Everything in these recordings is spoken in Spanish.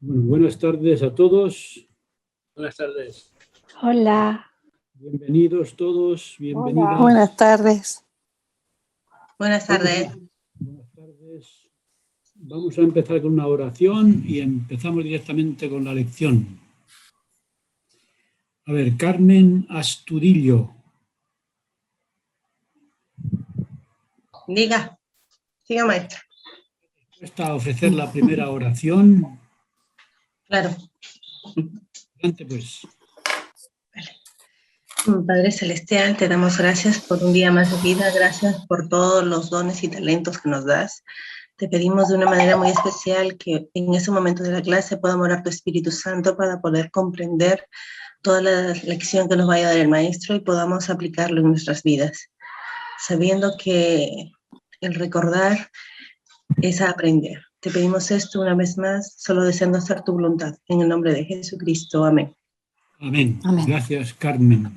Bueno, buenas tardes a todos. Buenas tardes. Hola. Bienvenidos todos, bienvenidas. Hola. Buenas tardes. Buenas tardes. Buenas tardes. Vamos a empezar con una oración y empezamos directamente con la lección. A ver, Carmen Astudillo. Diga, siga maestra. ¿Está a ofrecer la primera oración? Claro. Adelante, pues. Padre Celestial, te damos gracias por un día más de vida, gracias por todos los dones y talentos que nos das. Te pedimos de una manera muy especial que en ese momento de la clase podamos orar tu Espíritu Santo para poder comprender toda la lección que nos vaya a dar el maestro y podamos aplicarlo en nuestras vidas, sabiendo que el recordar es aprender. Te pedimos esto una vez más, solo deseando hacer tu voluntad. En el nombre de Jesucristo. Amén. Amén. Amén. Gracias, Carmen.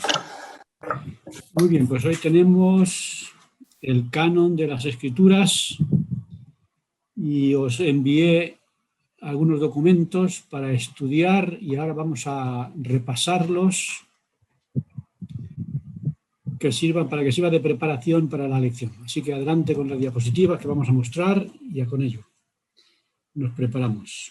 Muy bien, pues hoy tenemos el canon de las Escrituras y os envié algunos documentos para estudiar y ahora vamos a repasarlos que sirva de preparación para la lección. Así que adelante con las diapositivas que vamos a mostrar y ya con ello nos preparamos.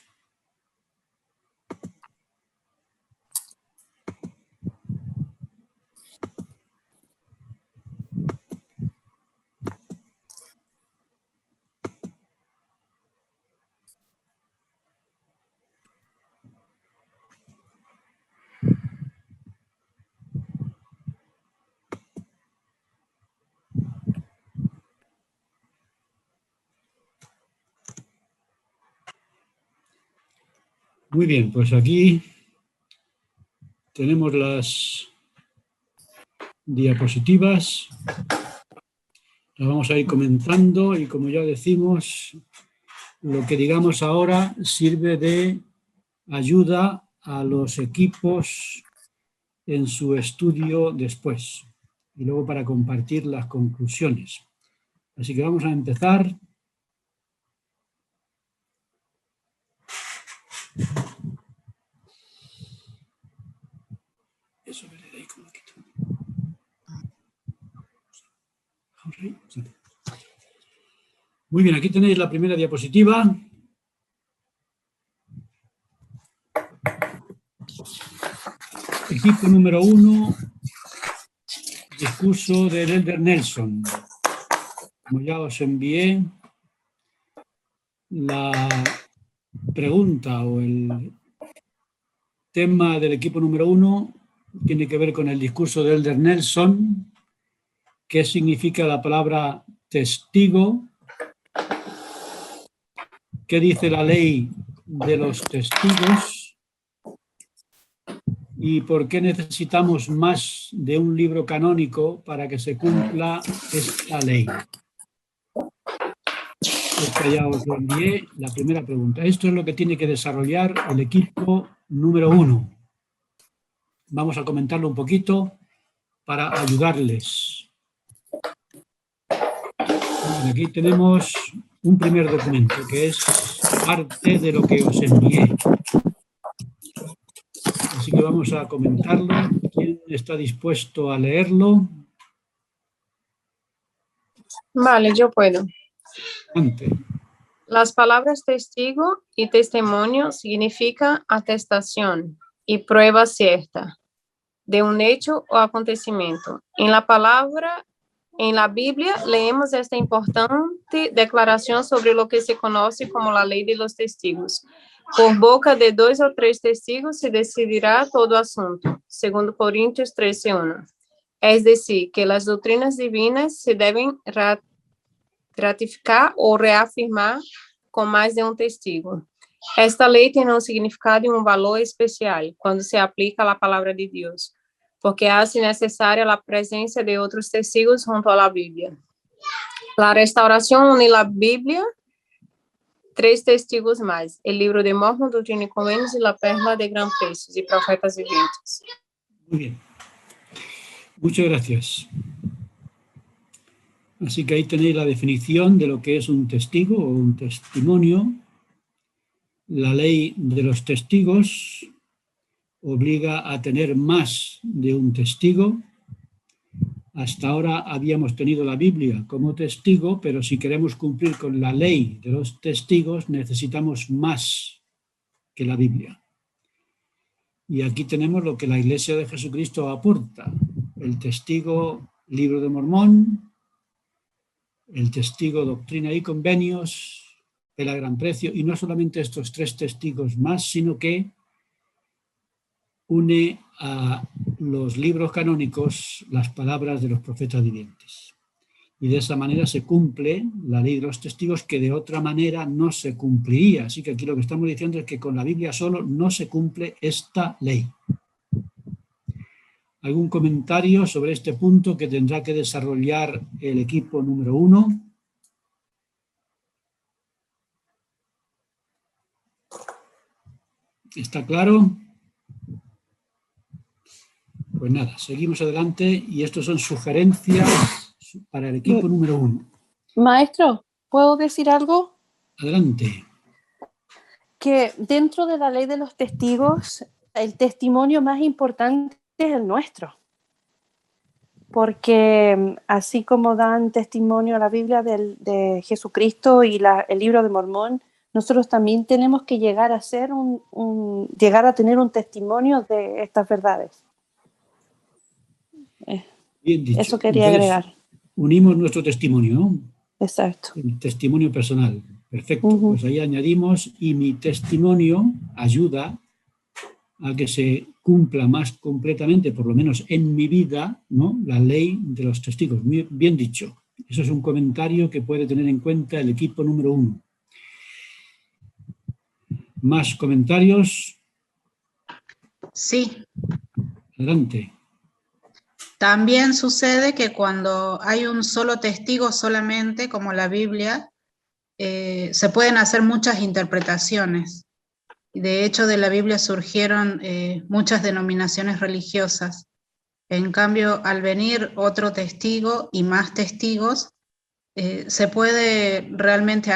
Muy bien, pues aquí tenemos las diapositivas. Las vamos a ir comentando y como ya decimos, lo que digamos ahora sirve de ayuda a los equipos en su estudio después y luego para compartir las conclusiones. Así que vamos a empezar. Eso veré ahí como quito. Muy bien, aquí tenéis la primera diapositiva. Equipo número 1, discurso del Elder Nelson. Como ya os envié, la pregunta o el tema del equipo número 1 tiene que ver con el discurso del Elder Nelson. ¿Qué significa la palabra testigo? ¿Qué dice la ley de los testigos? ¿Y por qué necesitamos más de un libro canónico para que se cumpla esta ley? Esta ya os lo envié, la primera pregunta. Esto es lo que tiene que desarrollar el equipo número 1. Vamos a comentarlo un poquito para ayudarles. Aquí tenemos un primer documento que es parte de lo que os envié. Así que vamos a comentarlo. ¿Quién está dispuesto a leerlo? Vale, yo puedo. Adelante. Las palabras testigo y testimonio significan atestación y prueba cierta de un hecho o acontecimiento. En la Biblia leemos esta importante declaración sobre lo que se conoce como la ley de los testigos. Por boca de 2 o 3 testigos se decidirá todo asunto, segundo Corintios 13:1. Es decir, que las doctrinas divinas se deben ratificar o reafirmar con más de un testigo. Esta ley tiene un significado y un valor especial cuando se aplica a la palabra de Dios, porque hace necesaria la presencia de otros testigos junto a la Biblia. La restauración une la Biblia, 3 testigos más, el libro de Mormon, Doctrina y Convenios y la perla de gran precio, y profetas vivientes. Muy bien. Muchas gracias. Así que ahí tenéis la definición de lo que es un testigo o un testimonio. La ley de los testigos obliga a tener más de un testigo. Hasta ahora habíamos tenido la Biblia como testigo, pero si queremos cumplir con la ley de los testigos, necesitamos más que la Biblia. Y aquí tenemos lo que la Iglesia de Jesucristo aporta. El testigo Libro de Mormón, el testigo Doctrina y Convenios, el a gran precio, y no solamente estos 3 testigos más, sino que une a los libros canónicos las palabras de los profetas vivientes. Y de esa manera se cumple la ley de los testigos, que de otra manera no se cumpliría. Así que aquí lo que estamos diciendo es que con la Biblia solo no se cumple esta ley. ¿Algún comentario sobre este punto que tendrá que desarrollar el equipo número 1? ¿Está claro? Pues nada, seguimos adelante y estos son sugerencias para el equipo número 1. Maestro, ¿puedo decir algo? Adelante. Que dentro de la ley de los testigos, el testimonio más importante es el nuestro. Porque así como dan testimonio a la Biblia de Jesucristo y el libro de Mormón, nosotros también tenemos que llegar a ser llegar a tener un testimonio de estas verdades. Bien dicho. Eso quería Entonces, agregar. unimos nuestro testimonio, ¿no? Exacto. El testimonio personal. Perfecto. Pues ahí añadimos, y mi testimonio ayuda a que se cumpla más completamente, por lo menos en mi vida, ¿no?, la ley de los testigos. Bien dicho. Eso es un comentario que puede tener en cuenta el equipo número 1. ¿Más comentarios? Sí. Adelante. También sucede que cuando hay un solo testigo solamente, como la Biblia, se pueden hacer muchas interpretaciones. De hecho, de la Biblia surgieron muchas denominaciones religiosas. En cambio, al venir otro testigo y más testigos, se puede realmente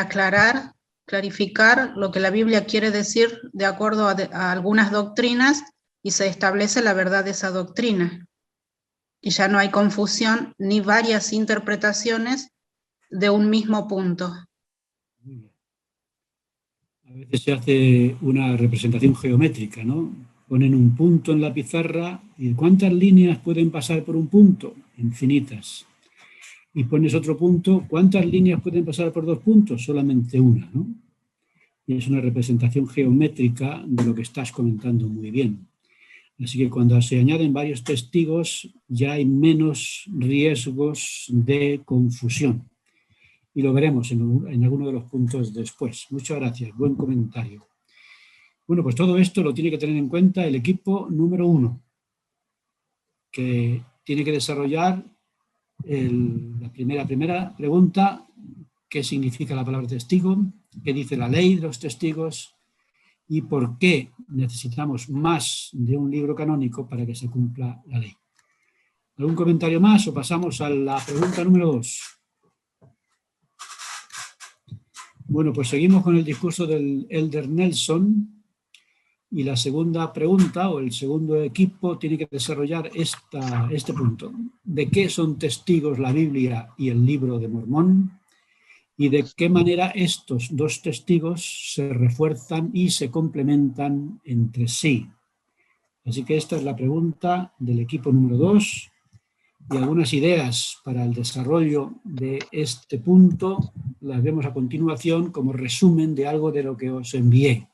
clarificar lo que la Biblia quiere decir de acuerdo a algunas doctrinas, y se establece la verdad de esa doctrina. Y ya no hay confusión ni varias interpretaciones de un mismo punto. Muy bien. A veces se hace una representación geométrica, ¿no? Ponen un punto en la pizarra y ¿cuántas líneas pueden pasar por un punto? Infinitas. Y pones otro punto, ¿cuántas líneas pueden pasar por 2 puntos? Solamente una, ¿no? Y es una representación geométrica de lo que estás comentando muy bien. Así que cuando se añaden varios testigos ya hay menos riesgos de confusión. Y lo veremos en alguno de los puntos después. Muchas gracias, buen comentario. Bueno, pues todo esto lo tiene que tener en cuenta el equipo número 1, que tiene que desarrollar la primera pregunta: ¿qué significa la palabra testigo? ¿Qué dice la ley de los testigos? ¿Y por qué necesitamos más de un libro canónico para que se cumpla la ley? ¿Algún comentario más o pasamos a la pregunta número 2? Bueno, pues seguimos con el discurso del Elder Nelson y la segunda pregunta o el segundo equipo tiene que desarrollar este punto. ¿De qué son testigos la Biblia y el libro de Mormón? ¿Y de qué manera estos 2 testigos se refuerzan y se complementan entre sí? Así que esta es la pregunta del equipo número 2 y algunas ideas para el desarrollo de este punto las vemos a continuación como resumen de algo de lo que os envié.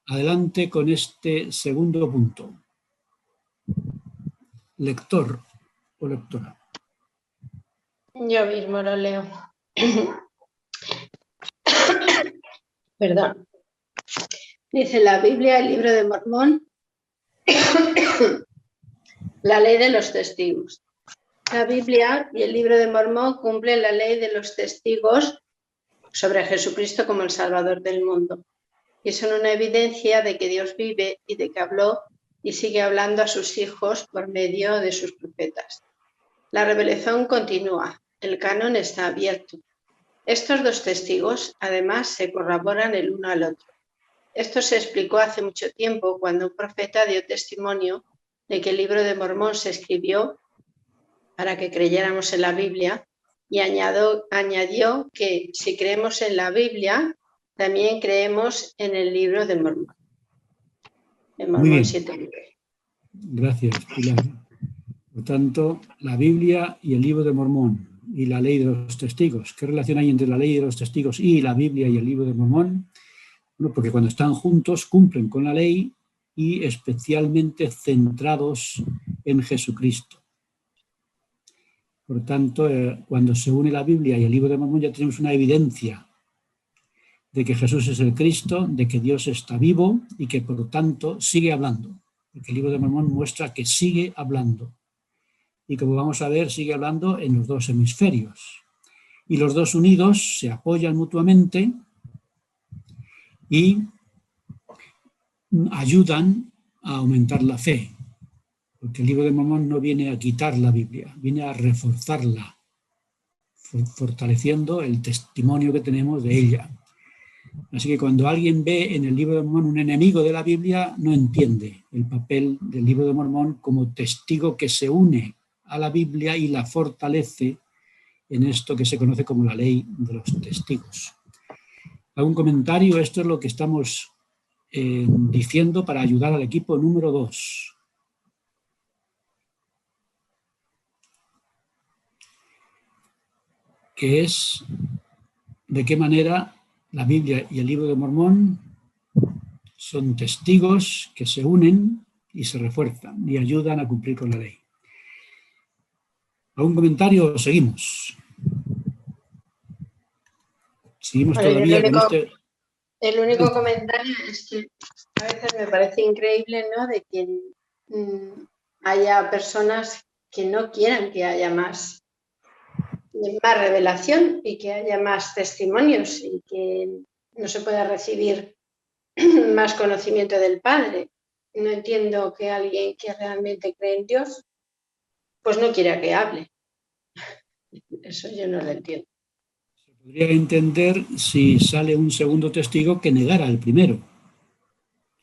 Adelante con este segundo punto. Lector o lectora. Yo mismo lo leo. Perdón. Dice la Biblia, el libro de Mormón, la ley de los testigos. La Biblia y el libro de Mormón cumplen la ley de los testigos sobre Jesucristo como el Salvador del mundo. Y son una evidencia de que Dios vive y de que habló y sigue hablando a sus hijos por medio de sus profetas. La revelación continúa, el canon está abierto. Estos 2 testigos, además, se corroboran el uno al otro. Esto se explicó hace mucho tiempo cuando un profeta dio testimonio de que el libro de Mormón se escribió para que creyéramos en la Biblia y añadió que si creemos en la Biblia, también creemos en el libro de Mormón. En Muy Mormón bien. 7. Gracias, Pilar. Por tanto, la Biblia y el libro de Mormón y la ley de los testigos. ¿Qué relación hay entre la ley de los testigos y la Biblia y el libro de Mormón? Bueno, porque cuando están juntos cumplen con la ley y especialmente centrados en Jesucristo. Por tanto, cuando se une la Biblia y el libro de Mormón ya tenemos una evidencia de que Jesús es el Cristo, de que Dios está vivo y que por lo tanto sigue hablando. Porque el libro de Mormón muestra que sigue hablando. Y como vamos a ver, sigue hablando en los dos hemisferios. Y los dos unidos se apoyan mutuamente y ayudan a aumentar la fe. Porque el libro de Mormón no viene a quitar la Biblia, viene a reforzarla, fortaleciendo el testimonio que tenemos de ella. Así que cuando alguien ve en el libro de Mormón un enemigo de la Biblia, no entiende el papel del libro de Mormón como testigo que se une a la Biblia y la fortalece en esto que se conoce como la ley de los testigos. ¿Algún comentario? Esto es lo que estamos diciendo para ayudar al equipo número 2. Que es de qué manera la Biblia y el libro de Mormón son testigos que se unen y se refuerzan y ayudan a cumplir con la ley. ¿Algún comentario o seguimos? Seguimos Bueno, todavía con este... El único comentario es que a veces me parece increíble, ¿no?, de que haya personas que no quieran que haya más revelación y que haya más testimonios y que no se pueda recibir más conocimiento del Padre. No entiendo que alguien que realmente cree en Dios pues no quiera que hable. Eso yo no lo entiendo. Se podría entender si sale un segundo testigo que negara al primero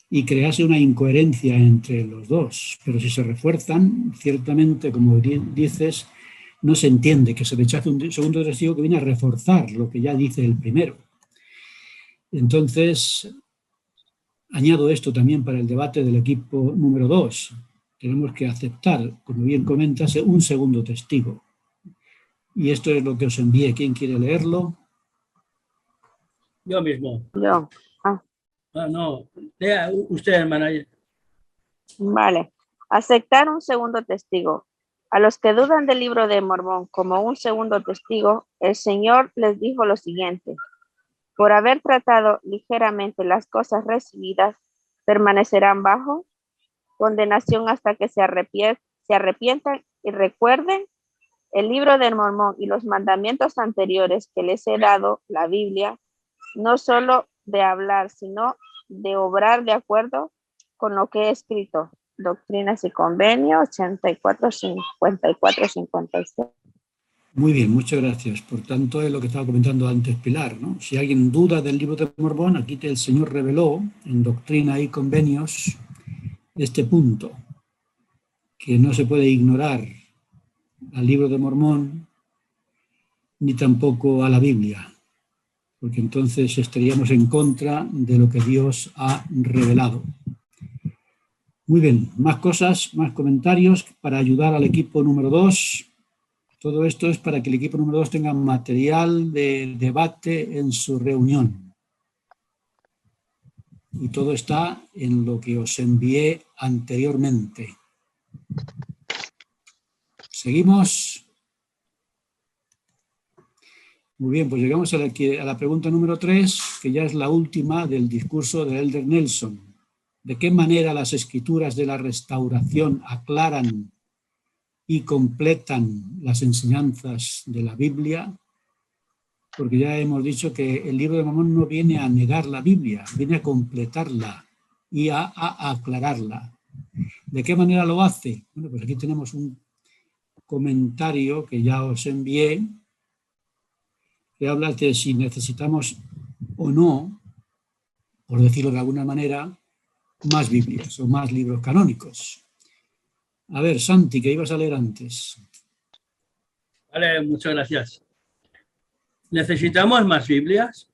y crease una incoherencia entre los dos. Pero si se refuerzan, ciertamente, como dices, no se entiende que se rechace un segundo testigo que viene a reforzar lo que ya dice el primero. Entonces, añado esto también para el debate del equipo número 2. Tenemos que aceptar, como bien comentas, un segundo testigo. Y esto es lo que os envié. ¿Quién quiere leerlo? Yo mismo. Yo. No, lea usted, hermana. Vale. Aceptar un segundo testigo. A los que dudan del libro de Mormón como un segundo testigo, el Señor les dijo lo siguiente: por haber tratado ligeramente las cosas recibidas, permanecerán bajo condenación hasta que se arrepientan y recuerden el libro de Mormón y los mandamientos anteriores que les he dado, la Biblia, no solo de hablar, sino de obrar de acuerdo con lo que he escrito. Doctrinas y Convenios 84, 54, 56. Muy bien, muchas gracias. Por tanto, es lo que estaba comentando antes Pilar, ¿no? Si alguien duda del libro de Mormón, aquí el Señor reveló en Doctrina y Convenios este punto, que no se puede ignorar al libro de Mormón ni tampoco a la Biblia, porque entonces estaríamos en contra de lo que Dios ha revelado. Muy bien, más cosas, más comentarios para ayudar al equipo número 2. Todo esto es para que el equipo número 2 tenga material de debate en su reunión. Y todo está en lo que os envié anteriormente. ¿Seguimos? Muy bien, pues llegamos a la pregunta número 3, que ya es la última del discurso de Elder Nelson. ¿De qué manera las escrituras de la restauración aclaran y completan las enseñanzas de la Biblia? Porque ya hemos dicho que el libro de Mormón no viene a negar la Biblia, viene a completarla y a aclararla. ¿De qué manera lo hace? Bueno, pues aquí tenemos un comentario que ya os envié, que habla de si necesitamos o no por decirlo de alguna manera, más Biblias o más libros canónicos. A ver, Santi, que ibas a leer antes. Vale, muchas gracias. ¿Necesitamos más Biblias?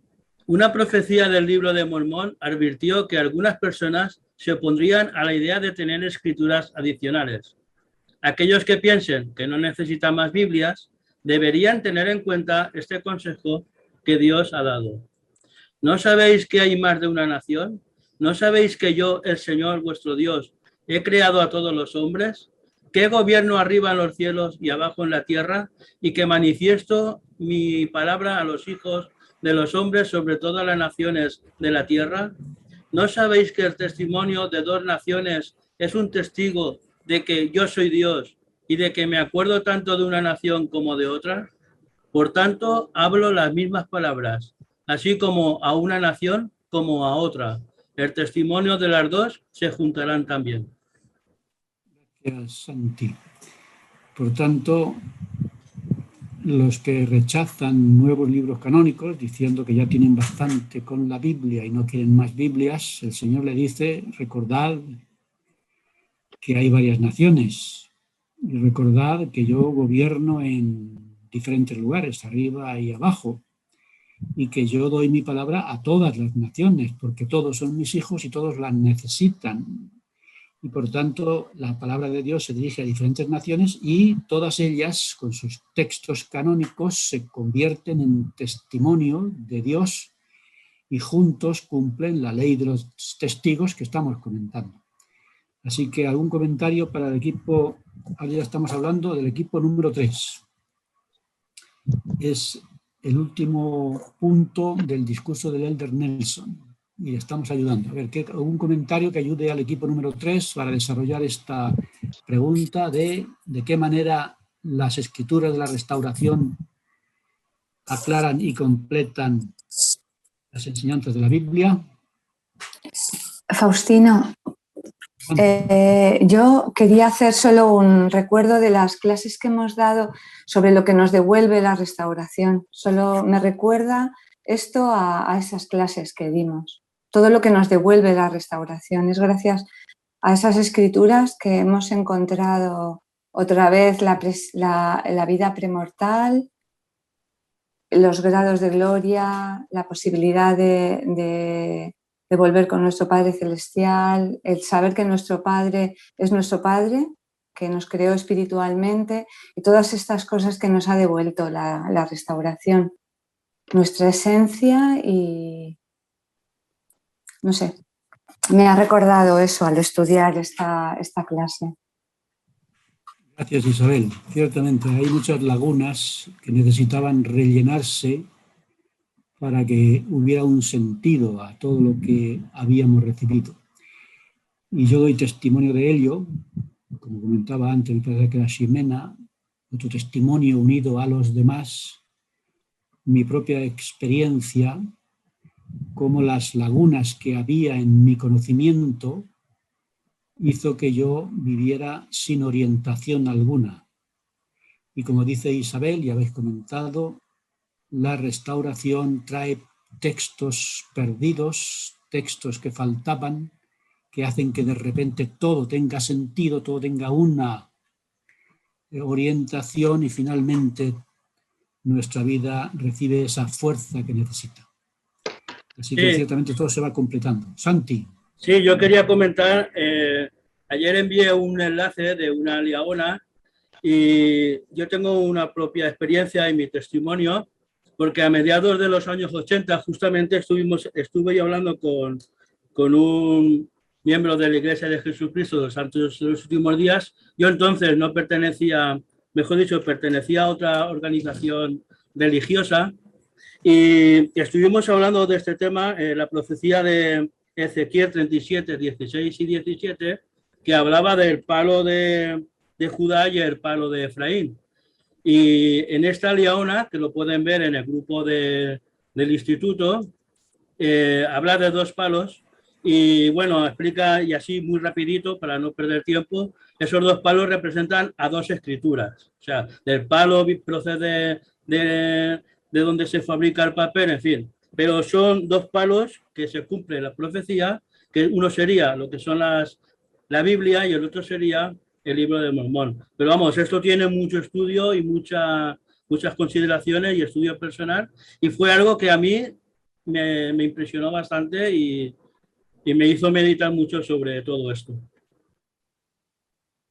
Una profecía del libro de Mormón advirtió que algunas personas se opondrían a la idea de tener escrituras adicionales. Aquellos que piensen que no necesitan más Biblias deberían tener en cuenta este consejo que Dios ha dado. ¿No sabéis que hay más de una nación? ¿No sabéis que yo, el Señor vuestro Dios, he creado a todos los hombres? ¿Que gobierno arriba en los cielos y abajo en la tierra? Y que manifiesto mi palabra a los hijos de los hombres sobre todas las naciones de la tierra. ¿No sabéis que el testimonio de dos naciones es un testigo de que yo soy Dios y de que me acuerdo tanto de una nación como de otra? Por tanto, hablo las mismas palabras, así como a una nación como a otra. El testimonio de las dos se juntarán también. Gracias, Santi. Por tanto, los que rechazan nuevos libros canónicos, diciendo que ya tienen bastante con la Biblia y no quieren más Biblias, el Señor le dice, recordad que hay varias naciones y recordad que yo gobierno en diferentes lugares, arriba y abajo, y que yo doy mi palabra a todas las naciones, porque todos son mis hijos y todos la necesitan. Y por tanto, la palabra de Dios se dirige a diferentes naciones y todas ellas, con sus textos canónicos, se convierten en testimonio de Dios y juntos cumplen la ley de los testigos que estamos comentando. Así que algún comentario para el equipo, ahora ya estamos hablando del equipo número 3. Es el último punto del discurso del Elder Nelson. Y le estamos ayudando. A ver, ¿algún comentario que ayude al equipo número 3 para desarrollar esta pregunta de qué manera las escrituras de la restauración aclaran y completan las enseñanzas de la Biblia? Faustino, yo quería hacer solo un recuerdo de las clases que hemos dado sobre lo que nos devuelve la restauración. Solo me recuerda esto a esas clases que dimos. Todo lo que nos devuelve la restauración es gracias a esas escrituras que hemos encontrado otra vez la vida premortal, los grados de gloria, la posibilidad de volver con nuestro Padre Celestial, el saber que nuestro Padre es nuestro Padre, que nos creó espiritualmente, y todas estas cosas que nos ha devuelto la restauración, nuestra esencia y... No sé, me ha recordado eso al estudiar esta clase. Gracias, Isabel. Ciertamente hay muchas lagunas que necesitaban rellenarse para que hubiera un sentido a todo lo que habíamos recibido. Y yo doy testimonio de ello, como comentaba antes, me parece que era Ximena, otro testimonio unido a los demás, mi propia experiencia, como las lagunas que había en mi conocimiento hizo que yo viviera sin orientación alguna. Y como dice Isabel, ya habéis comentado, la restauración trae textos perdidos, textos que faltaban, que hacen que de repente todo tenga sentido, todo tenga una orientación y finalmente nuestra vida recibe esa fuerza que necesita. Así que ciertamente todo se va completando. Santi. Sí, yo quería comentar, ayer envié un enlace de una liaona y yo tengo una propia experiencia en mi testimonio, porque a mediados de los años 80 justamente estuve hablando con un miembro de la Iglesia de Jesucristo de los Santos de los Últimos Días. Yo entonces no pertenecía, mejor dicho, pertenecía a otra organización religiosa, y estuvimos hablando de este tema, la profecía de Ezequiel 37, 16 y 17, que hablaba del palo de Judá y el palo de Efraín. Y en esta liaona, que lo pueden ver en el grupo del instituto, habla de dos palos y bueno, explica, y así muy rapidito para no perder tiempo, esos dos palos representan a dos escrituras. O sea, del palo procede de donde se fabrica el papel, en fin. pero son dos palos que se cumple la profecía, que uno sería lo que son la Biblia y el otro sería el libro de Mormón. Pero vamos, esto tiene mucho estudio y muchas consideraciones y estudio personal, y fue algo que a mí me impresionó bastante y me hizo meditar mucho sobre todo esto.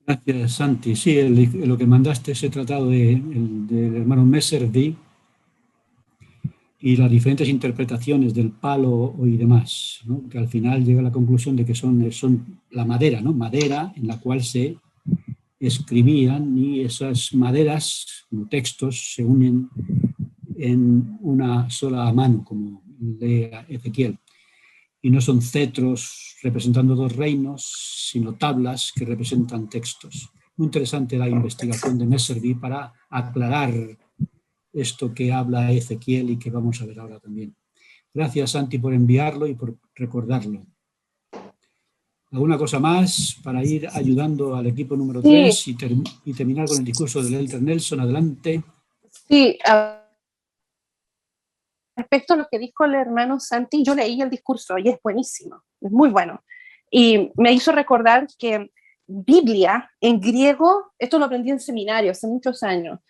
Gracias, Santi. Sí, lo que mandaste, ese tratado del hermano Messervy y las diferentes interpretaciones del palo y demás, ¿no? Que al final llega a la conclusión de que son la madera, ¿no? Madera en la cual se escribían, y esas maderas, como textos, se unen en una sola mano, como lee Ezequiel. Y no son cetros representando dos reinos, sino tablas que representan textos. Muy interesante la investigación de Messervy para aclarar esto que habla Ezequiel y que vamos a ver ahora también. Gracias, Santi, por enviarlo y por recordarlo. ¿Alguna cosa más para ir ayudando al equipo número 3 y terminar con el discurso del Elder Nelson? Adelante. Sí, respecto a lo que dijo el hermano Santi, yo leí el discurso y es buenísimo, es muy bueno. Y me hizo recordar que Biblia en griego, esto lo aprendí en seminario hace muchos años,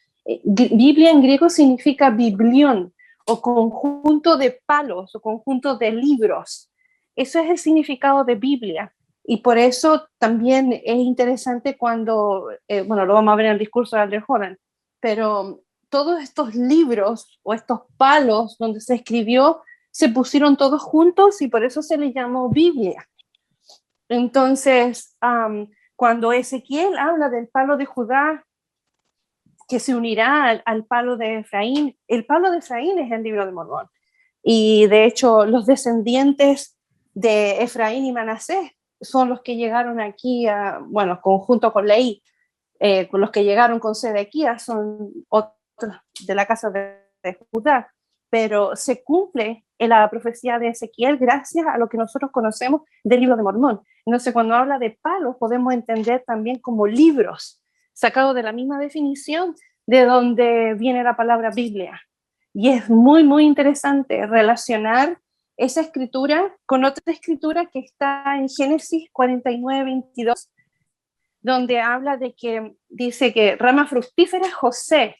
Biblia en griego significa biblión, o conjunto de palos, o conjunto de libros. Eso es el significado de Biblia. Y por eso también es interesante cuando, bueno, lo vamos a ver en el discurso de Elder Holland, pero todos estos libros o estos palos donde se escribió se pusieron todos juntos y por eso se les llamó Biblia. Entonces, cuando Ezequiel habla del palo de Judá que se unirá al palo de Efraín, el palo de Efraín es el libro de Mormón. Y de hecho, los descendientes de Efraín y Manasés son los que llegaron aquí, bueno, junto con Leí, con los que llegaron con Sedequías, son otros de la casa de Judá, pero se cumple en la profecía de Ezequiel gracias a lo que nosotros conocemos del libro de Mormón. Entonces, cuando habla de palos, podemos entender también como libros, sacados de la misma definición de donde viene la palabra Biblia. Y es muy, muy interesante relacionar esa escritura con otra escritura que está en Génesis 49:22, donde habla de que, dice que rama fructífera José,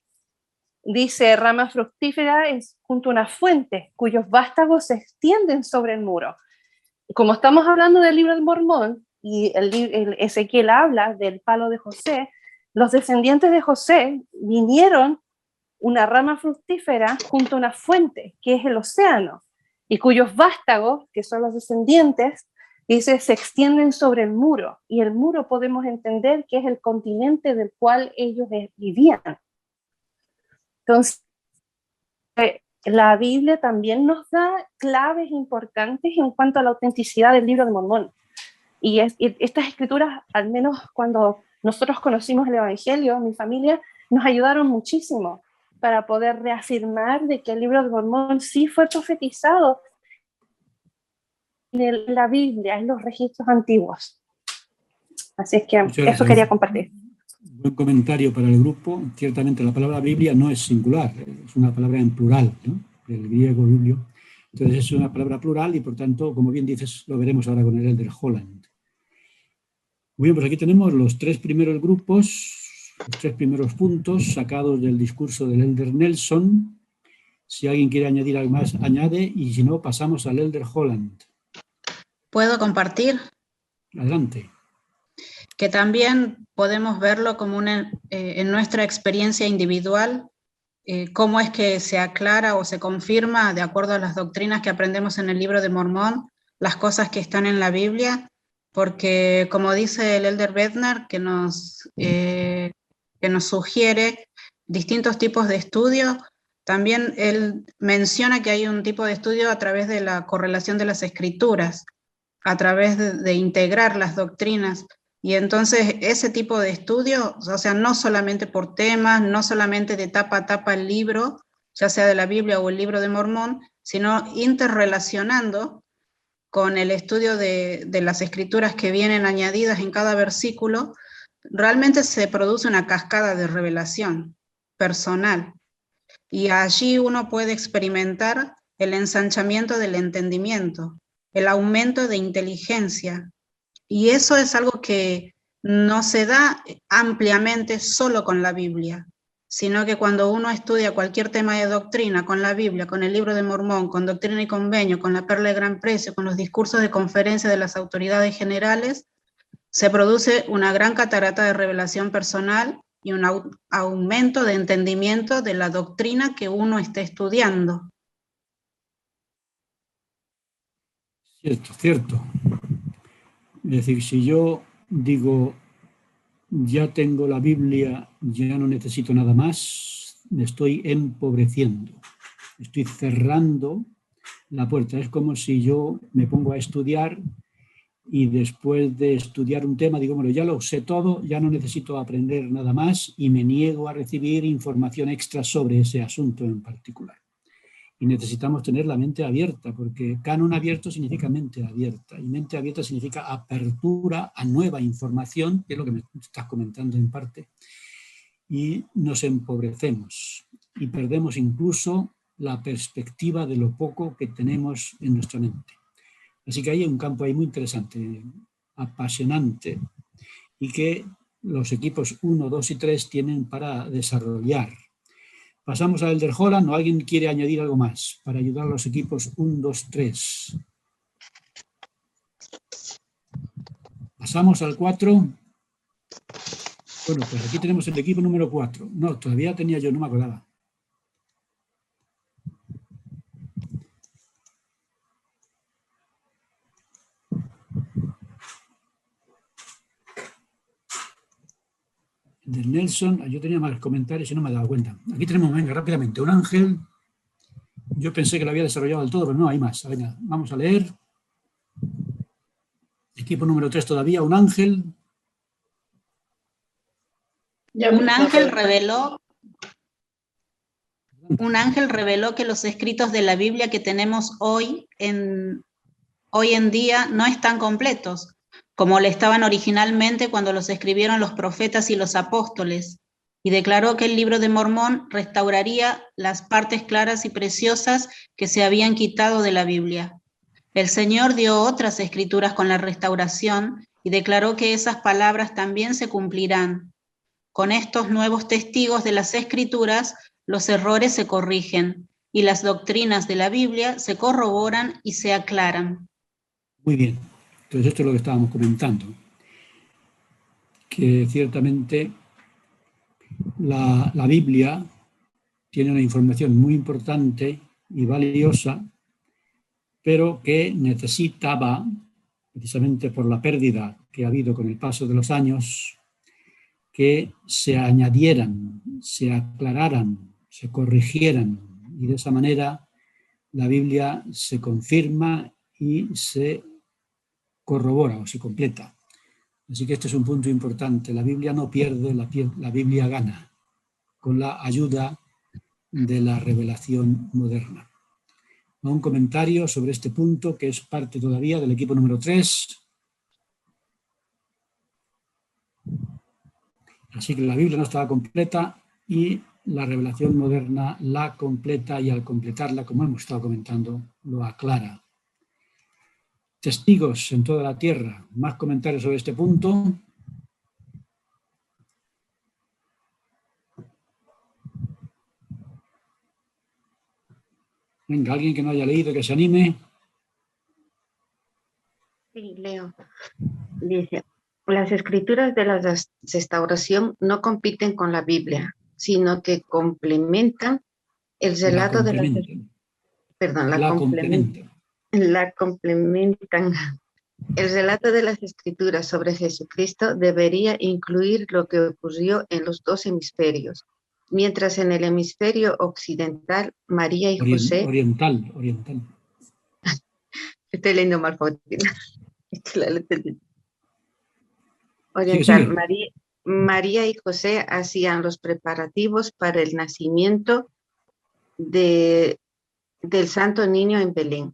dice rama fructífera es junto a una fuente cuyos vástagos se extienden sobre el muro. Como estamos hablando del libro de Mormón y el Ezequiel habla del palo de José, los descendientes de José vinieron una rama fructífera junto a una fuente que es el océano y cuyos vástagos, que son los descendientes, dice, se extienden sobre el muro, y el muro podemos entender que es el continente del cual ellos vivían. Entonces, la Biblia también nos da claves importantes en cuanto a la autenticidad del libro de Mormón. Y estas escrituras, al menos cuando nosotros conocimos el Evangelio, mi familia, nos ayudaron muchísimo para poder reafirmar de que el libro de Mormón sí fue profetizado en la Biblia, en los registros antiguos. Así es que eso quería compartir. Buen comentario para el grupo. Ciertamente la palabra Biblia no es singular, es una palabra en plural, ¿no? Del griego biblio. Entonces es una palabra plural y por tanto, como bien dices, lo veremos ahora con el Elder Holland. Muy bien, pues aquí tenemos los tres primeros grupos, los tres primeros puntos sacados del discurso del Elder Nelson. Si alguien quiere añadir algo más, añade, y si no, pasamos al Elder Holland. ¿Puedo compartir? Adelante. Que también podemos verlo como en nuestra experiencia individual, cómo es que se aclara o se confirma, de acuerdo a las doctrinas que aprendemos en el libro de Mormón, las cosas que están en la Biblia, porque como dice el Elder Bednar, que nos sugiere distintos tipos de estudio, también él menciona que hay un tipo de estudio a través de la correlación de las escrituras, a través de integrar las doctrinas. Y entonces ese tipo de estudio, o sea, no solamente por temas, no solamente de tapa a tapa el libro, ya sea de la Biblia o el libro de Mormón, sino interrelacionando con el estudio de las escrituras que vienen añadidas en cada versículo, realmente se produce una cascada de revelación personal. Y allí uno puede experimentar el ensanchamiento del entendimiento, el aumento de inteligencia. Y eso es algo que no se da ampliamente solo con la Biblia, sino que cuando uno estudia cualquier tema de doctrina con la Biblia, con el Libro de Mormón, con Doctrina y Convenio, con la Perla de Gran Precio, con los discursos de conferencia de las autoridades generales, se produce una gran catarata de revelación personal y un aumento de entendimiento de la doctrina que uno esté estudiando. Cierto, cierto. Es decir, si yo digo, ya tengo la Biblia, ya no necesito nada más, me estoy empobreciendo, estoy cerrando la puerta. Es como si yo me pongo a estudiar y después de estudiar un tema digo, bueno, ya lo sé todo, ya no necesito aprender nada más y me niego a recibir información extra sobre ese asunto en particular. Y necesitamos tener la mente abierta, porque canon abierto significa mente abierta, y mente abierta significa apertura a nueva información, que es lo que me estás comentando en parte, y nos empobrecemos y perdemos incluso la perspectiva de lo poco que tenemos en nuestra mente. Así que hay un campo ahí muy interesante, apasionante, y que los equipos 1, 2 y 3 tienen para desarrollar. Pasamos a Elder Holland, ¿o alguien quiere añadir algo más para ayudar a los equipos 1, 2, 3? Pasamos al 4. Bueno, pues aquí tenemos el equipo número 4. No, todavía tenía yo, no me acordaba. De Nelson, yo tenía más comentarios y no me he dado cuenta. Aquí tenemos, venga, rápidamente, un ángel. Yo pensé que lo había desarrollado del todo, pero no, hay más. Venga, vamos a leer. Equipo número 3 todavía, un ángel. Un ángel reveló que los escritos de la Biblia que tenemos hoy en día no están completos, como le estaban originalmente cuando los escribieron los profetas y los apóstoles, y declaró que el Libro de Mormón restauraría las partes claras y preciosas que se habían quitado de la Biblia. El Señor dio otras escrituras con la restauración y declaró que esas palabras también se cumplirán. Con estos nuevos testigos de las escrituras, los errores se corrigen y las doctrinas de la Biblia se corroboran y se aclaran. Muy bien. Entonces esto es lo que estábamos comentando, que ciertamente la Biblia tiene una información muy importante y valiosa, pero que necesitaba, precisamente por la pérdida que ha habido con el paso de los años, que se añadieran, se aclararan, se corrigieran, y de esa manera la Biblia se confirma y se corrobora o se completa. Así que este es un punto importante. La Biblia no pierde, la Biblia gana con la ayuda de la revelación moderna. Un comentario sobre este punto que es parte todavía del equipo número 3. Así que la Biblia no estaba completa y la revelación moderna la completa, y al completarla, como hemos estado comentando, lo aclara. Testigos en toda la tierra. Más comentarios sobre este punto. Venga, alguien que no haya leído, que se anime. Sí, leo. Dice, las escrituras de la restauración no compiten con la Biblia, sino que complementan el relato de las... Perdón, la complementan. El relato de las escrituras sobre Jesucristo debería incluir lo que ocurrió en los dos hemisferios. Mientras en el hemisferio occidental, María y José... Oriental. Estoy leyendo mal, oriental. Sí. María y José hacían los preparativos para el nacimiento del Santo Niño en Belén.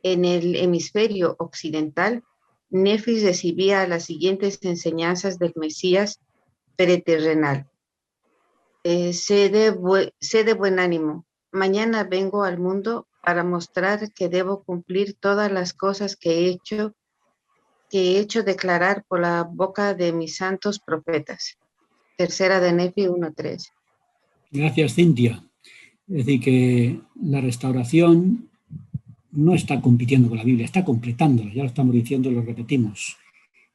En el hemisferio occidental, Nefis recibía las siguientes enseñanzas del Mesías preterrenal. Sé de buen ánimo. Mañana vengo al mundo para mostrar que debo cumplir todas las cosas que he hecho declarar por la boca de mis santos profetas. Tercera de Nefi 1:3. Gracias, Cintia. Es decir, que la restauración no está compitiendo con la Biblia, está completándola, ya lo estamos diciendo y lo repetimos.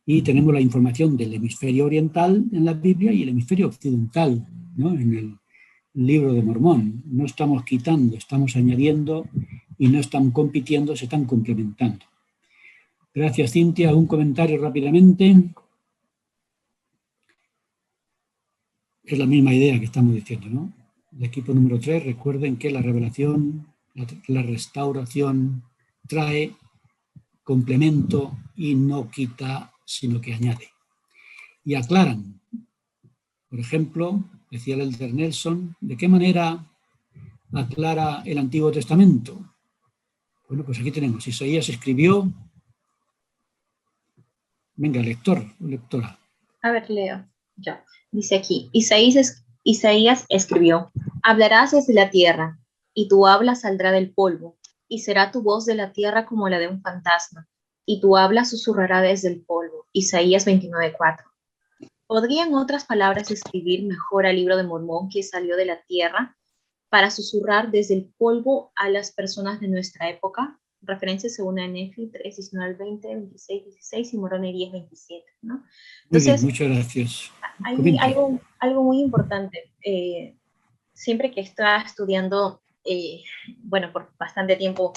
Y tenemos la información del hemisferio oriental en la Biblia y el hemisferio occidental, ¿no?, en el libro de Mormón. No estamos quitando, estamos añadiendo y no están compitiendo, se están complementando. Gracias, Cintia. Un comentario rápidamente. Es la misma idea que estamos diciendo, ¿no? El equipo número 3, recuerden que la revelación, la restauración trae complemento y no quita, sino que añade. Y aclaran, por ejemplo, decía el elder Nelson, ¿de qué manera aclara el Antiguo Testamento? Bueno, pues aquí tenemos, Isaías escribió, venga, lector o lectora. A ver, leo, ya. Dice aquí, Isaías escribió, hablarás desde la tierra, y tu habla saldrá del polvo, y será tu voz de la tierra como la de un fantasma, y tu habla susurrará desde el polvo. Isaías 29:4. ¿Podrían otras palabras escribir mejor al libro de Mormón que salió de la tierra para susurrar desde el polvo a las personas de nuestra época? Referencia según Nefi 3:19-20, 26:16 y Moroni 10:27, ¿no? Entonces, muy bien, muchas gracias. Hay algo muy importante. Siempre que estaba estudiando, bueno, por bastante tiempo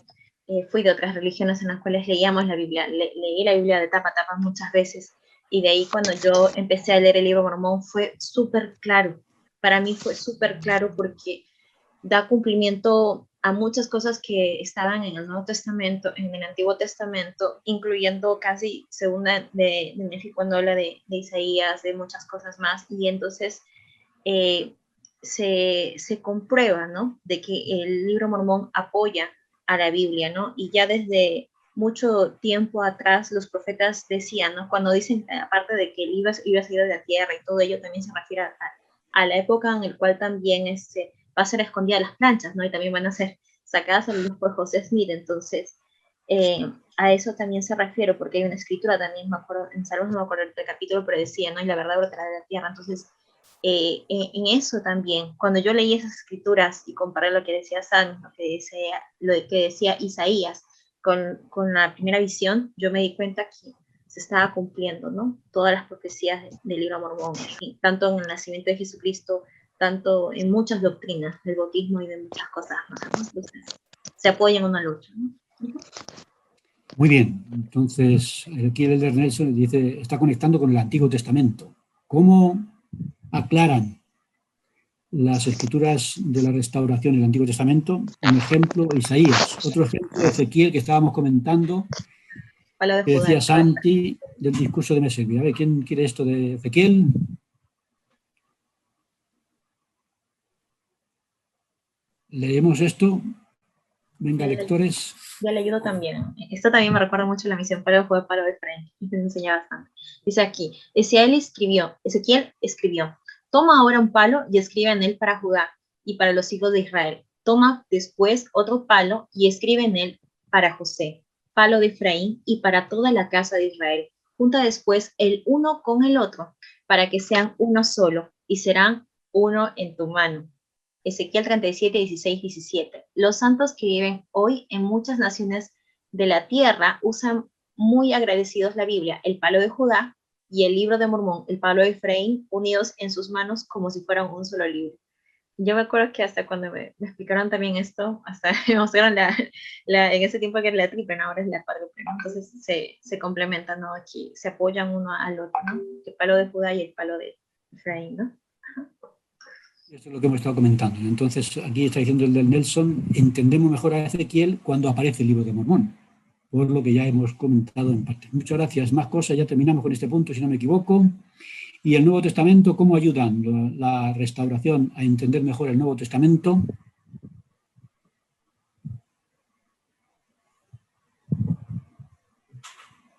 fui de otras religiones en las cuales leíamos la Biblia. Leí la Biblia de tapa a tapa muchas veces, y de ahí cuando yo empecé a leer el libro Mormón fue súper claro. Para mí fue súper claro porque da cumplimiento a muchas cosas que estaban en el Nuevo Testamento, en el Antiguo Testamento, incluyendo casi segunda de Nefi cuando habla de Isaías, de muchas cosas más, y entonces se comprueba, ¿no?, de que el libro Mormón apoya a la Biblia, ¿no? Y ya desde mucho tiempo atrás los profetas decían, ¿no?, cuando dicen, aparte de que él iba a salir de la tierra y todo ello, también se refiere a la época en la cual también va a ser escondida las planchas, ¿no? Y también van a ser sacadas a la luz por José Smith. Entonces, a eso también se refiere, porque hay una escritura también, me acuerdo, en Salmos no me acuerdo el capítulo, pero decía, ¿no?, y la verdad brotará de la tierra. Entonces, en eso también, cuando yo leí esas escrituras y comparé lo que decía Salmos, lo que decía Isaías con la primera visión, yo me di cuenta que se estaba cumpliendo, ¿no?, todas las profecías del libro Mormón, tanto en el nacimiento de Jesucristo, tanto en muchas doctrinas del bautismo y de muchas cosas más, ¿no? Entonces, se apoyan en una lucha, ¿no? Muy bien, entonces aquí el elder Nelson dice, está conectando con el Antiguo Testamento. ¿Cómo aclaran las escrituras de la restauración en el Antiguo Testamento? Un ejemplo, Isaías. Otro ejemplo, Ezequiel, que estábamos comentando, que decía Santi, del discurso de Meseguía. A ver, ¿quién quiere esto de Ezequiel? ¿Leemos esto? Venga, lectores. Yo le ayudo también. Esto también me recuerda mucho a la misión Palo de Fuego, Palo de Frente, y me enseñaba bastante. Dice aquí, Ezequiel escribió, toma ahora un palo y escribe en él para Judá y para los hijos de Israel. Toma después otro palo y escribe en él para José, palo de Efraín y para toda la casa de Israel. Junta después el uno con el otro para que sean uno solo y serán uno en tu mano. Ezequiel 37, 16, 17. Los santos que viven hoy en muchas naciones de la tierra usan muy agradecidos la Biblia, el palo de Judá y el libro de Mormón, el palo de Efraín, unidos en sus manos como si fueran un solo libro. Yo me acuerdo que hasta cuando me explicaron también esto, hasta me mostraron en ese tiempo que era la triple, ahora es la cuádruple, ¿no? Entonces se complementan, ¿no? Aquí se apoyan uno al otro, ¿no? El palo de Judá y el palo de Efraín, ¿no? Ajá. Esto es lo que hemos estado comentando. Entonces, aquí está diciendo el del Nelson, entendemos mejor a Ezequiel cuando aparece el libro de Mormón, por lo que ya hemos comentado en parte. Muchas gracias. Más cosas, ya terminamos con este punto, si no me equivoco. ¿Y el Nuevo Testamento cómo ayudan la restauración a entender mejor el Nuevo Testamento?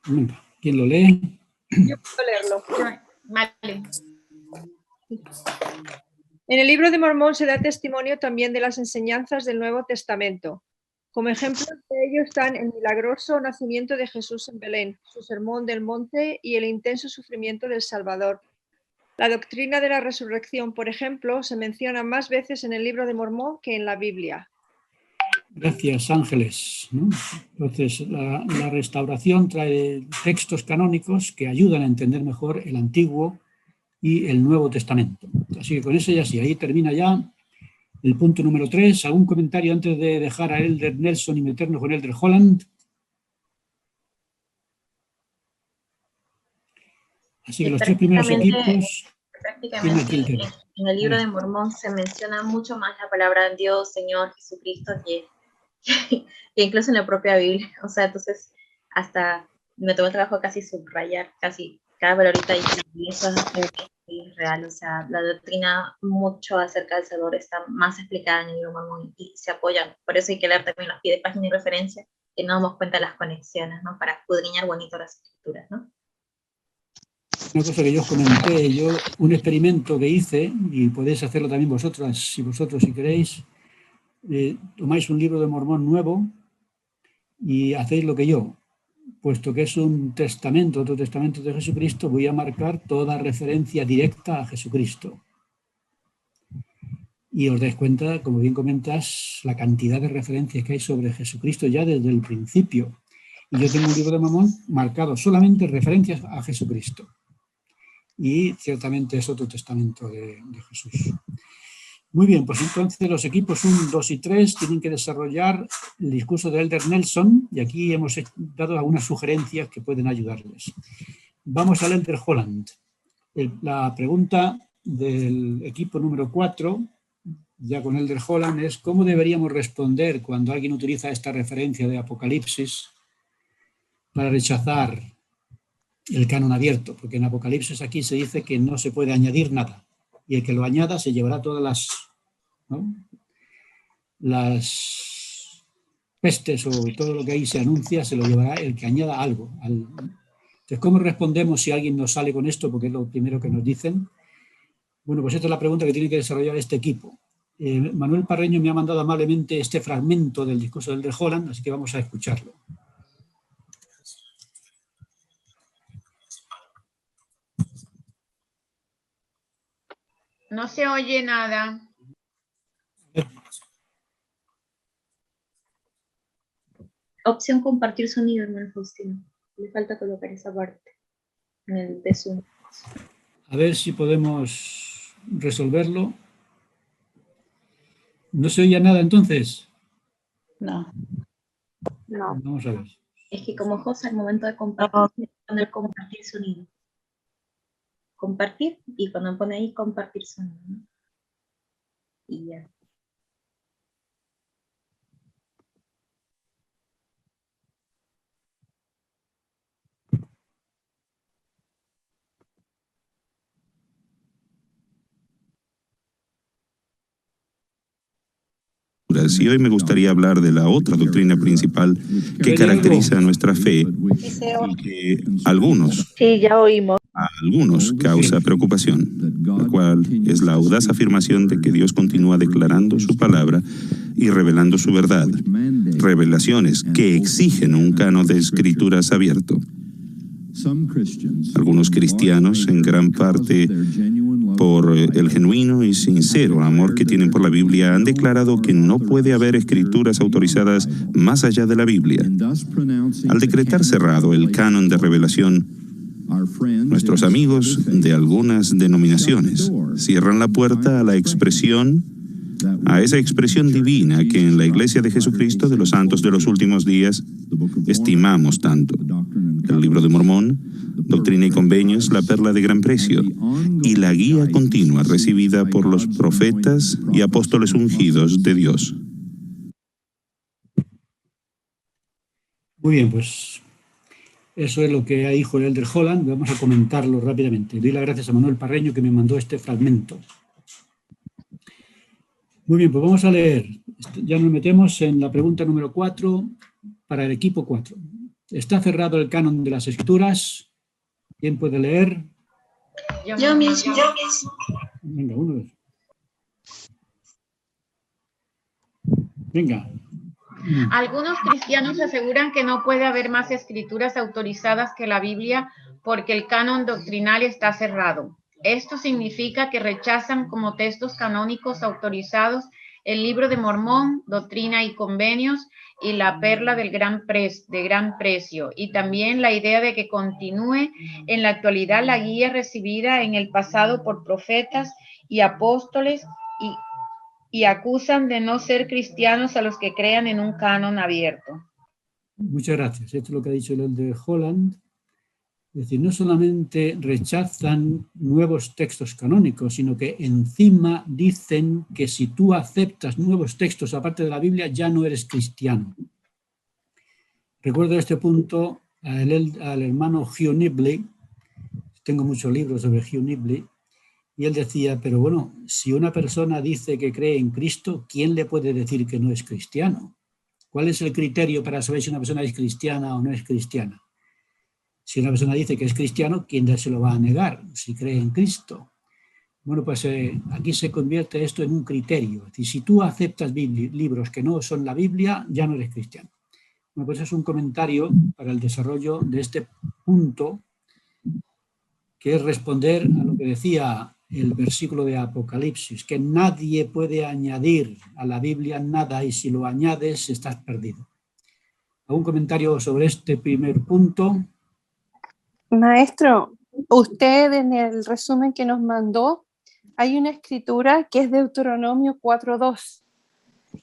Venga, ¿quién lo lee? Yo puedo leerlo. Vale. En el libro de Mormón se da testimonio también de las enseñanzas del Nuevo Testamento. Como ejemplos de ello están el milagroso nacimiento de Jesús en Belén, su sermón del monte y el intenso sufrimiento del Salvador. La doctrina de la resurrección, por ejemplo, se menciona más veces en el Libro de Mormón que en la Biblia. Gracias, Ángeles. Entonces, la restauración trae textos canónicos que ayudan a entender mejor el Antiguo y el Nuevo Testamento. Así que con eso ya sí, ahí termina ya el punto número 3. ¿Algún comentario antes de dejar a Elder Nelson y meternos con Elder Holland? Así que los tres primeros equipos... Prácticamente en el Libro de Mormón se menciona mucho más la palabra de Dios, Señor, Jesucristo, que incluso en la propia Biblia. O sea, entonces hasta me tomó el trabajo casi subrayar casi cada palabrita y eso es real. O sea, la doctrina mucho acerca del Salvador está más explicada en el Libro de Mormón y se apoyan. Por eso hay que leer también los pies de página y referencia, que nos damos cuenta de las conexiones, ¿no? Para escudriñar bonito las escrituras, ¿no? Una cosa que yo os comenté, un experimento que hice, y podéis hacerlo también vosotras, si queréis, tomáis un libro de Mormón nuevo y hacéis lo que yo, puesto que es un testamento, otro testamento de Jesucristo, voy a marcar toda referencia directa a Jesucristo. Y os dais cuenta, como bien comentas, la cantidad de referencias que hay sobre Jesucristo ya desde el principio. Y yo tengo un libro de Mormón marcado solamente referencias a Jesucristo. Y ciertamente es otro testamento de Jesús. Muy bien, pues entonces los equipos 1, 2 y 3 tienen que desarrollar el discurso de Elder Nelson y aquí hemos dado algunas sugerencias que pueden ayudarles. Vamos al Elder Holland. La pregunta del equipo número 4, ya con Elder Holland, es ¿cómo deberíamos responder cuando alguien utiliza esta referencia de Apocalipsis para rechazar el canon abierto? Porque en Apocalipsis aquí se dice que no se puede añadir nada y el que lo añada se llevará todas las pestes o todo lo que ahí se anuncia, se lo llevará el que añada algo. Entonces, ¿cómo respondemos si alguien nos sale con esto? Porque es lo primero que nos dicen. Bueno, pues esta es la pregunta que tiene que desarrollar este equipo. Manuel Parreño me ha mandado amablemente este fragmento del discurso del Elder Holland, así que vamos a escucharlo. No se oye nada. Opción compartir sonido, hermano Faustino. Le falta colocar esa parte en el de Zoom. A ver si podemos resolverlo. ¿No se oye nada entonces? No. No. Vamos a ver. Es que como José al momento de compartir, poner compartir sonido. Compartir, y cuando me pone ahí compartir sonido, ¿no? Y ya. Y hoy me gustaría hablar de la otra doctrina principal que caracteriza nuestra fe y que a algunos causa preocupación, la cual es la audaz afirmación de que Dios continúa declarando su palabra y revelando su verdad, revelaciones que exigen un canon de escrituras abierto. Algunos cristianos, en gran parte por el genuino y sincero amor que tienen por la Biblia, han declarado que no puede haber escrituras autorizadas más allá de la Biblia. Al decretar cerrado el canon de revelación, nuestros amigos de algunas denominaciones cierran la puerta a la expresión, a esa expresión divina que en la Iglesia de Jesucristo de los Santos de los Últimos Días estimamos tanto. El Libro de Mormón, Doctrina y Convenios, la perla de gran precio, y la guía continua recibida por los profetas y apóstoles ungidos de Dios. Muy bien, pues eso es lo que dijo el Elder Holland. Vamos a comentarlo rápidamente. Doy las gracias a Manuel Parreño que me mandó este fragmento. Muy bien, pues vamos a leer. Ya nos metemos en la pregunta número 4 para el equipo 4. ¿Está cerrado el canon de las Escrituras? ¿Quién puede leer? Yo mismo. Venga, uno. Venga. Algunos cristianos aseguran que no puede haber más escrituras autorizadas que la Biblia porque el canon doctrinal está cerrado. Esto significa que rechazan como textos canónicos autorizados el Libro de Mormón, Doctrina y Convenios, y la Perla de gran precio, y también la idea de que continúe en la actualidad la guía recibida en el pasado por profetas y apóstoles, y acusan de no ser cristianos a los que crean en un canon abierto. Muchas gracias. Esto es lo que ha dicho el de Holland. Es decir, no solamente rechazan nuevos textos canónicos, sino que encima dicen que si tú aceptas nuevos textos aparte de la Biblia, ya no eres cristiano. Recuerdo este punto al hermano Hugh Nibley. Tengo muchos libros sobre Hugh Nibley. Y él decía, pero bueno, si una persona dice que cree en Cristo, ¿quién le puede decir que no es cristiano? ¿Cuál es el criterio para saber si una persona es cristiana o no es cristiana? Si una persona dice que es cristiano, ¿quién se lo va a negar si cree en Cristo? Bueno, pues aquí se convierte esto en un criterio. Es decir, si tú aceptas libros que no son la Biblia, ya no eres cristiano. Bueno, pues es un comentario para el desarrollo de este punto, que es responder a lo que decía el versículo de Apocalipsis, que nadie puede añadir a la Biblia nada y si lo añades estás perdido. ¿Algún comentario sobre este primer punto? Maestro, usted en el resumen que nos mandó, hay una escritura que es Deuteronomio 4:2.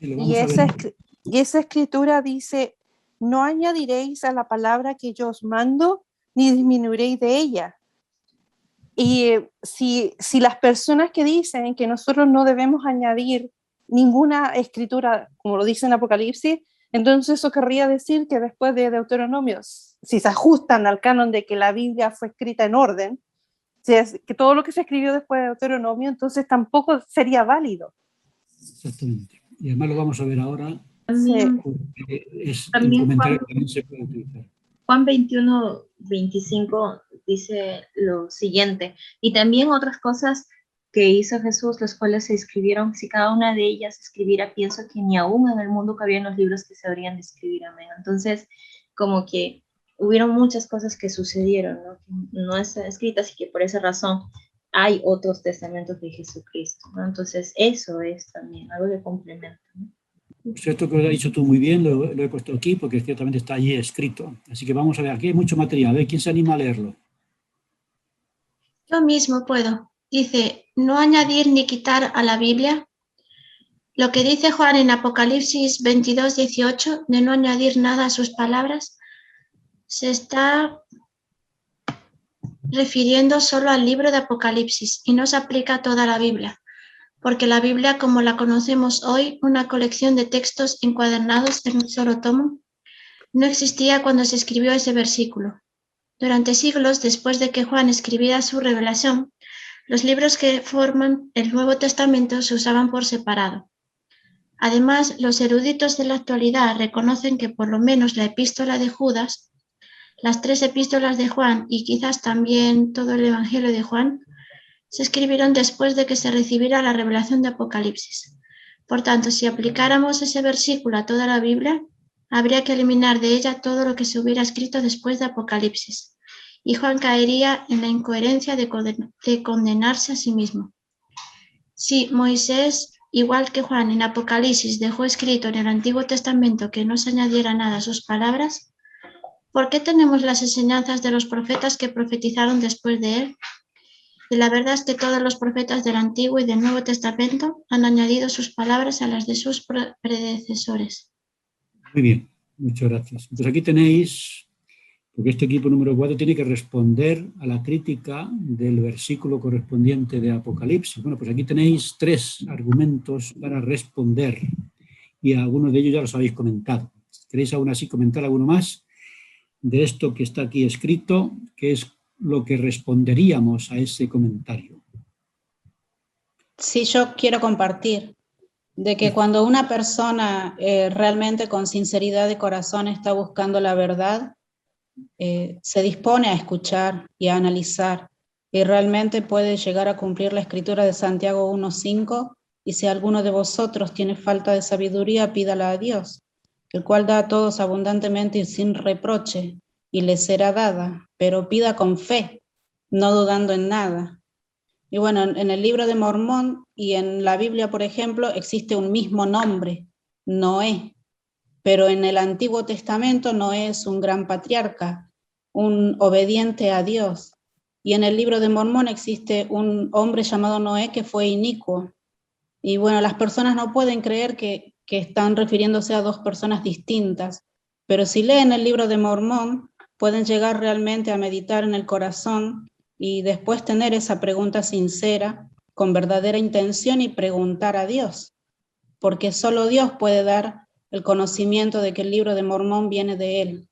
Y esa escritura dice, no añadiréis a la palabra que yo os mando, ni disminuiréis de ella. Y si las personas que dicen que nosotros no debemos añadir ninguna escritura, como lo dice en Apocalipsis, entonces eso querría decir que después de Deuteronomio, si se ajustan al canon de que la Biblia fue escrita en orden, que todo lo que se escribió después de Deuteronomio, entonces tampoco sería válido. Exactamente. Y además lo vamos a ver ahora. También, Es también un comentario que también se puede utilizar. Juan 21:25 dice lo siguiente, y también otras cosas que hizo Jesús, las cuales se escribieron, si cada una de ellas se escribiera, pienso que ni aún en el mundo cabían los libros que se habrían de escribir, amén. Entonces, como que hubieron muchas cosas que sucedieron, ¿no? Que no están escritas y que por esa razón hay otros testamentos de Jesucristo, ¿no? Entonces, eso es también algo de complemento, ¿no? Esto que lo has dicho tú muy bien, lo he puesto aquí porque ciertamente está allí escrito. Así que vamos a ver, aquí hay mucho material. ¿Quién se anima a leerlo? Yo mismo puedo. Dice, no añadir ni quitar a la Biblia. Lo que dice Juan en Apocalipsis 22:18, de no añadir nada a sus palabras, se está refiriendo solo al libro de Apocalipsis y no se aplica a toda la Biblia, porque la Biblia, como la conocemos hoy, una colección de textos encuadernados en un solo tomo, no existía cuando se escribió ese versículo. Durante siglos, después de que Juan escribiera su revelación, los libros que forman el Nuevo Testamento se usaban por separado. Además, los eruditos de la actualidad reconocen que por lo menos la epístola de Judas, las 3 epístolas de Juan y quizás también todo el Evangelio de Juan, se escribieron después de que se recibiera la revelación de Apocalipsis. Por tanto, si aplicáramos ese versículo a toda la Biblia, habría que eliminar de ella todo lo que se hubiera escrito después de Apocalipsis, y Juan caería en la incoherencia de condenarse a sí mismo. Si Moisés, igual que Juan en Apocalipsis, dejó escrito en el Antiguo Testamento que no se añadiera nada a sus palabras, ¿por qué tenemos las enseñanzas de los profetas que profetizaron después de él? Y la verdad es que todos los profetas del Antiguo y del Nuevo Testamento han añadido sus palabras a las de sus predecesores. Muy bien, muchas gracias. Entonces aquí tenéis, porque este equipo número 4 tiene que responder a la crítica del versículo correspondiente de Apocalipsis. Bueno, pues aquí tenéis 3 argumentos para responder y algunos de ellos ya los habéis comentado. ¿Queréis aún así comentar alguno más de esto que está aquí escrito, que es lo que responderíamos a ese comentario? Sí, yo quiero compartir de que cuando una persona realmente con sinceridad de corazón está buscando la verdad, se dispone a escuchar y a analizar, y realmente puede llegar a cumplir la escritura de Santiago 1:5, y si alguno de vosotros tiene falta de sabiduría, pídala a Dios, el cual da a todos abundantemente y sin reproche, y les será dada, pero pida con fe, no dudando en nada. Y bueno, en el libro de Mormón y en la Biblia, por ejemplo, existe un mismo nombre, Noé, pero en el Antiguo Testamento Noé es un gran patriarca, un obediente a Dios. Y en el libro de Mormón existe un hombre llamado Noé que fue inicuo. Y bueno, las personas no pueden creer que están refiriéndose a dos personas distintas, pero si leen el libro de Mormón, pueden llegar realmente a meditar en el corazón y después tener esa pregunta sincera, con verdadera intención y preguntar a Dios, porque solo Dios puede dar el conocimiento de que el libro de Mormón viene de Él.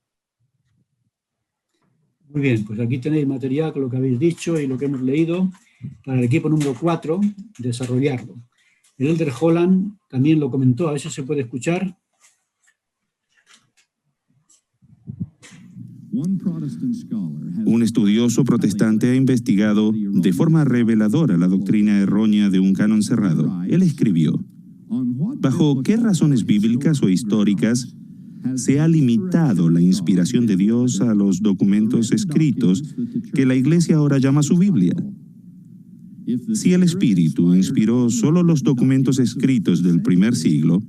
Muy bien, pues aquí tenéis material con lo que habéis dicho y lo que hemos leído para el equipo número 4, desarrollarlo. El Elder Holland también lo comentó, a ver si se puede escuchar. Un estudioso protestante ha investigado de forma reveladora la doctrina errónea de un canon cerrado. Él escribió: ¿bajo qué razones bíblicas o históricas se ha limitado la inspiración de Dios a los documentos escritos que la Iglesia ahora llama su Biblia? Si el Espíritu inspiró solo los documentos escritos del primer siglo,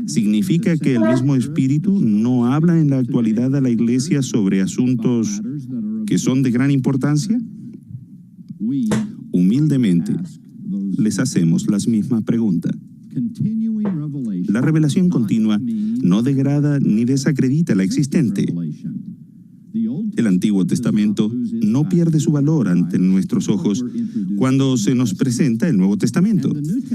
¿significa que el mismo Espíritu no habla en la actualidad a la Iglesia sobre asuntos que son de gran importancia? Humildemente, les hacemos la misma pregunta. La revelación continua no degrada ni desacredita la existente. El Antiguo Testamento no pierde su valor ante nuestros ojos cuando se nos presenta el Nuevo Testamento.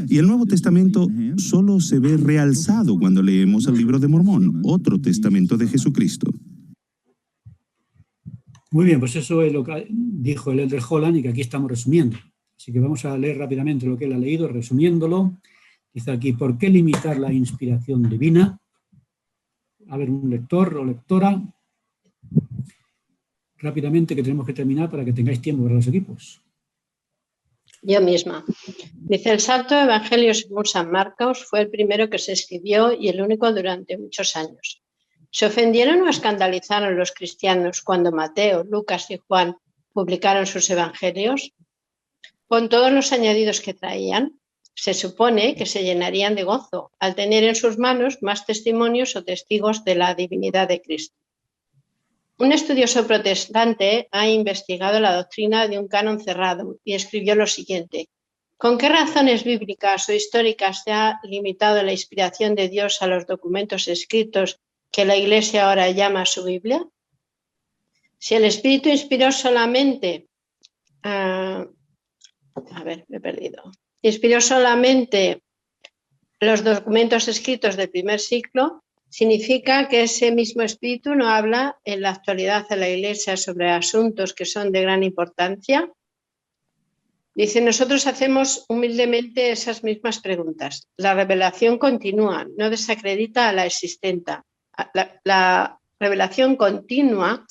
Y el Nuevo Testamento solo se ve realzado cuando leemos el libro de Mormón, otro testamento de Jesucristo. Muy bien, pues eso es lo que dijo el Elder Holland y que aquí estamos resumiendo. Así que vamos a leer rápidamente lo que él ha leído, resumiéndolo. Dice aquí: ¿por qué limitar la inspiración divina? A ver, un lector o lectora. Rápidamente, que tenemos que terminar para que tengáis tiempo para los equipos. Yo misma. Dice: el Santo Evangelio según San Marcos fue el primero que se escribió y el único durante muchos años. ¿Se ofendieron o escandalizaron los cristianos cuando Mateo, Lucas y Juan publicaron sus evangelios? Con todos los añadidos que traían, se supone que se llenarían de gozo al tener en sus manos más testimonios o testigos de la divinidad de Cristo. Un estudioso protestante ha investigado la doctrina de un canon cerrado y escribió lo siguiente: ¿con qué razones bíblicas o históricas se ha limitado la inspiración de Dios a los documentos escritos que la Iglesia ahora llama su Biblia? Si el Espíritu inspiró solamente... inspiró solamente los documentos escritos del primer siglo, significa que ese mismo Espíritu no habla en la actualidad a la Iglesia sobre asuntos que son de gran importancia. Dice: nosotros hacemos humildemente esas mismas preguntas. La revelación continúa, no desacredita a la existente. La revelación continua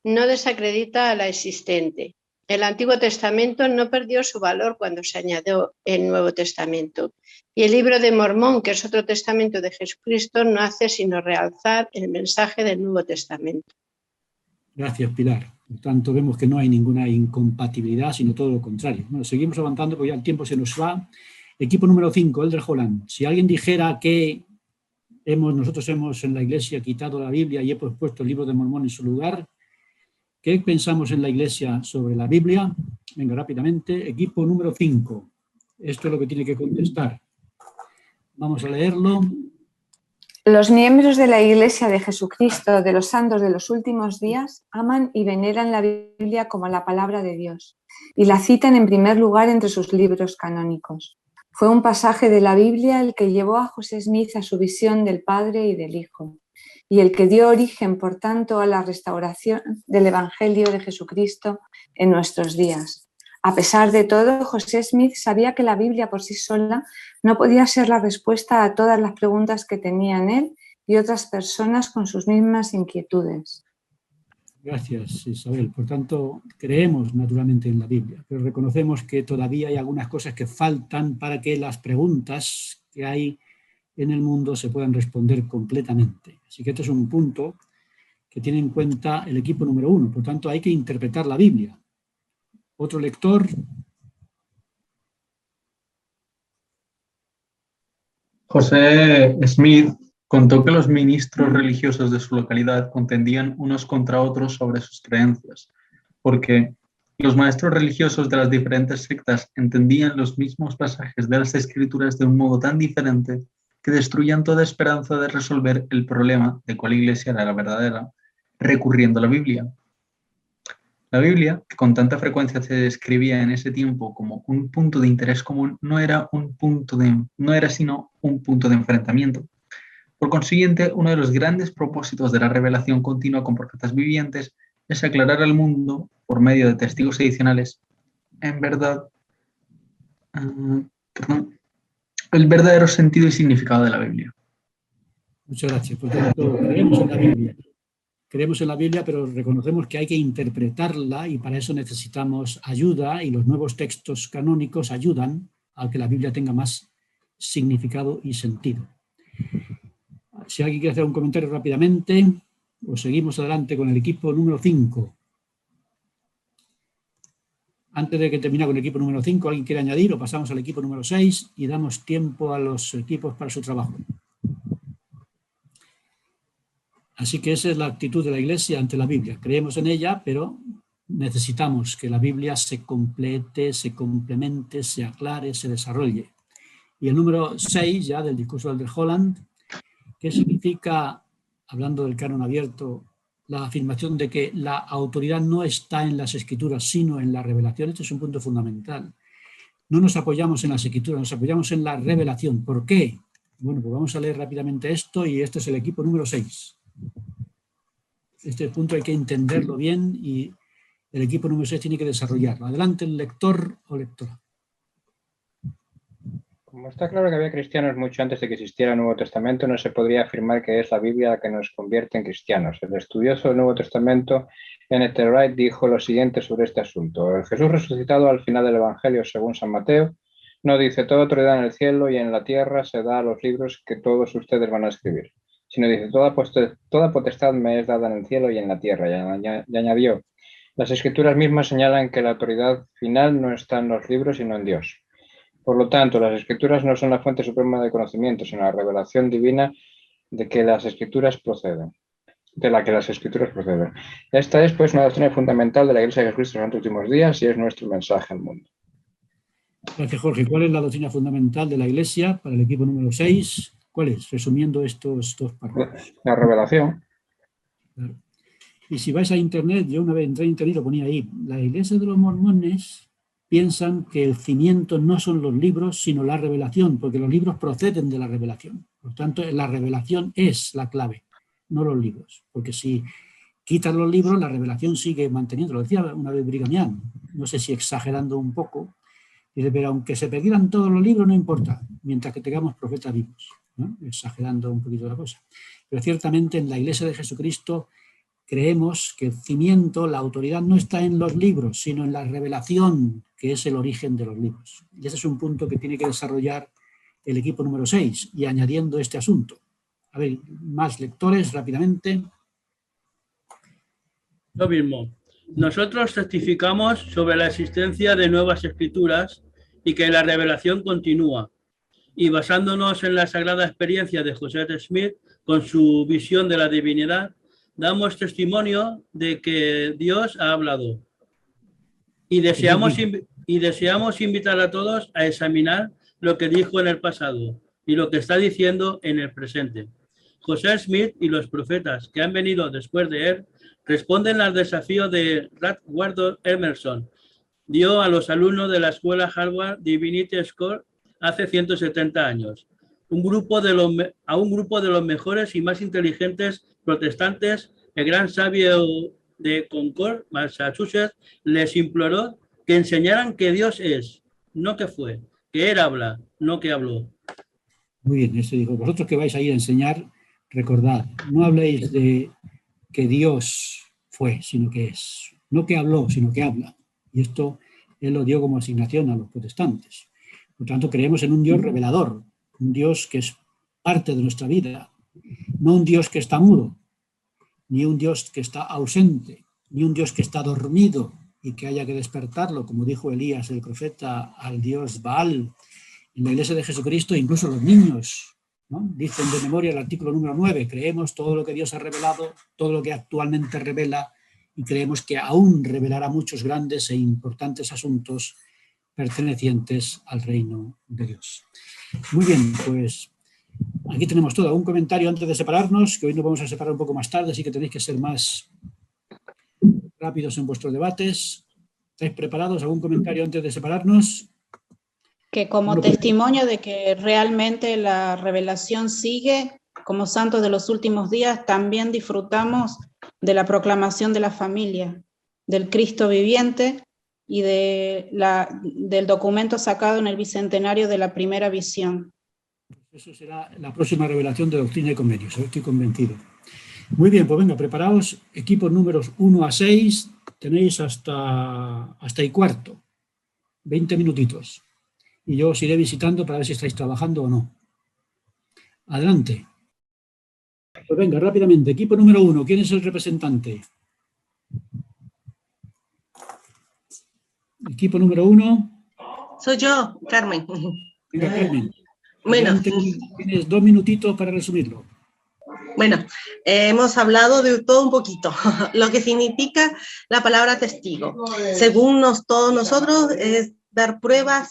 no desacredita a la existente. El Antiguo Testamento no perdió su valor cuando se añadió el Nuevo Testamento. Y el libro de Mormón, que es otro testamento de Jesucristo, no hace sino realzar el mensaje del Nuevo Testamento. Gracias, Pilar. Por tanto, vemos que no hay ninguna incompatibilidad, sino todo lo contrario. Bueno, seguimos avanzando porque ya el tiempo se nos va. Equipo número 5, Elder Holland. Si alguien dijera que nosotros hemos en la Iglesia quitado la Biblia y hemos puesto el libro de Mormón en su lugar, ¿qué pensamos en la Iglesia sobre la Biblia? Venga, rápidamente. Equipo número 5. Esto es lo que tiene que contestar. Vamos a leerlo. Los miembros de la Iglesia de Jesucristo de los Santos de los Últimos Días aman y veneran la Biblia como la palabra de Dios y la citan en primer lugar entre sus libros canónicos. Fue un pasaje de la Biblia el que llevó a José Smith a su visión del Padre y del Hijo, y el que dio origen, por tanto, a la restauración del Evangelio de Jesucristo en nuestros días. A pesar de todo, José Smith sabía que la Biblia por sí sola no podía ser la respuesta a todas las preguntas que tenían él y otras personas con sus mismas inquietudes. Gracias, Isabel. Por tanto, creemos naturalmente en la Biblia, pero reconocemos que todavía hay algunas cosas que faltan para que las preguntas que hay en el mundo se puedan responder completamente. Así que este es un punto que tiene en cuenta el equipo número 1. Por tanto, hay que interpretar la Biblia. Otro lector. José Smith contó que los ministros religiosos de su localidad contendían unos contra otros sobre sus creencias, porque los maestros religiosos de las diferentes sectas entendían los mismos pasajes de las Escrituras de un modo tan diferente que destruían toda esperanza de resolver el problema de cuál iglesia era la verdadera, recurriendo a la Biblia. La Biblia, que con tanta frecuencia se describía en ese tiempo como un punto de interés común, no era sino un punto de enfrentamiento. Por consiguiente, uno de los grandes propósitos de la revelación continua con profetas vivientes es aclarar al mundo, por medio de testigos adicionales, el verdadero sentido y significado de la Biblia. Muchas gracias. Por tanto, creemos en la Biblia. Creemos en la Biblia, pero reconocemos que hay que interpretarla y para eso necesitamos ayuda, y los nuevos textos canónicos ayudan a que la Biblia tenga más significado y sentido. Si alguien quiere hacer un comentario rápidamente, o seguimos adelante con el equipo número 5. Antes de que termine con el equipo número 5, ¿alguien quiere añadir o pasamos al equipo número 6 y damos tiempo a los equipos para su trabajo? Así que esa es la actitud de la Iglesia ante la Biblia. Creemos en ella, pero necesitamos que la Biblia se complete, se complemente, se aclare, se desarrolle. Y el número 6, ya del discurso del Holland, ¿qué significa, hablando del canon abierto, la afirmación de que la autoridad no está en las Escrituras, sino en la revelación? Este es un punto fundamental. No nos apoyamos en las Escrituras, nos apoyamos en la revelación. ¿Por qué? Bueno, pues vamos a leer rápidamente esto y este es el equipo número 6. Este punto hay que entenderlo bien y el equipo número 6 tiene que desarrollarlo. Adelante el lector o lectora. Como está claro que había cristianos mucho antes de que existiera el Nuevo Testamento, no se podría afirmar que es la Biblia la que nos convierte en cristianos. El estudioso del Nuevo Testamento, N.T. Wright, dijo lo siguiente sobre este asunto. El Jesús resucitado al final del Evangelio según San Mateo no dice toda autoridad en el cielo y en la tierra se da a los libros que todos ustedes van a escribir, sino dice toda potestad me es dada en el cielo y en la tierra. Y añadió, las Escrituras mismas señalan que la autoridad final no está en los libros sino en Dios. Por lo tanto, las Escrituras no son la fuente suprema de conocimiento, sino la revelación divina de la que las Escrituras proceden. Esta es, pues, una doctrina fundamental de la Iglesia de Jesucristo en los últimos días y es nuestro mensaje al mundo. Gracias, Jorge. ¿Cuál es la doctrina fundamental de la Iglesia para el equipo número 6? ¿Cuál es? Resumiendo estos dos párrafos. La revelación. Claro. Y si vais a Internet, yo una vez entré a Internet y lo ponía ahí. La Iglesia de los Mormones piensan que el cimiento no son los libros, sino la revelación, porque los libros proceden de la revelación. Por tanto, la revelación es la clave, no los libros. Porque si quitan los libros, la revelación sigue manteniendo. Lo decía una vez Brigham Young, no sé si exagerando un poco, dice, pero aunque se perdieran todos los libros, no importa, mientras que tengamos profetas vivos, ¿no? Exagerando un poquito la cosa. Pero ciertamente en la Iglesia de Jesucristo creemos que el cimiento, la autoridad no está en los libros, sino en la revelación, que es el origen de los libros. Y ese es un punto que tiene que desarrollar el equipo número 6, y añadiendo este asunto. A ver, más lectores, rápidamente. Lo mismo. Nosotros testificamos sobre la existencia de nuevas escrituras y que la revelación continúa. Y basándonos en la sagrada experiencia de José Smith, con su visión de la divinidad, damos testimonio de que Dios ha hablado. Y deseamos invitar a todos a examinar lo que dijo en el pasado y lo que está diciendo en el presente. José Smith y los profetas que han venido después de él responden al desafío de Ralph Waldo Emerson. Dio a los alumnos de la escuela Harvard Divinity School hace 170 años. A un grupo de los mejores y más inteligentes protestantes, el gran sabio de Concord, Massachusetts, les imploró que enseñaran que Dios es, no que fue, que Él habla, no que habló. Muy bien, eso dijo. Vosotros que vais a ir a enseñar, recordad, no habléis de que Dios fue, sino que es. No que habló, sino que habla. Y esto Él lo dio como asignación a los protestantes. Por tanto, creemos en un Dios revelador, un Dios que es parte de nuestra vida. No un Dios que está mudo, ni un Dios que está ausente, ni un Dios que está dormido y que haya que despertarlo, como dijo Elías, el profeta, al Dios Baal. En la Iglesia de Jesucristo, incluso los niños, ¿no?, dicen de memoria el artículo número 9, creemos todo lo que Dios ha revelado, todo lo que actualmente revela, y creemos que aún revelará muchos grandes e importantes asuntos pertenecientes al reino de Dios. Muy bien, pues aquí tenemos todo. Un comentario antes de separarnos, que hoy nos vamos a separar un poco más tarde, así que tenéis que ser más rápidos en vuestros debates. ¿Estáis preparados? ¿Algún comentario antes de separarnos? Que como testimonio de que realmente la revelación sigue, como santos de los últimos días, también disfrutamos de la proclamación de la familia, del Cristo viviente y del documento sacado en el bicentenario de la primera visión. Eso será la próxima revelación de Doctrina y Convenios, estoy convencido. Muy bien, pues venga, preparaos, equipos números 1 a 6, tenéis hasta y cuarto, 20 minutitos. Y yo os iré visitando para ver si estáis trabajando o no. Adelante. Pues venga, rápidamente. Equipo número 1. ¿Quién es el representante? Equipo número 1. Soy yo, Carmen. Venga, Carmen. Bueno. Adelante, tienes 2 minutitos para resumirlo. Bueno, hemos hablado de todo un poquito, lo que significa la palabra testigo. Según todos nosotros, es dar prueba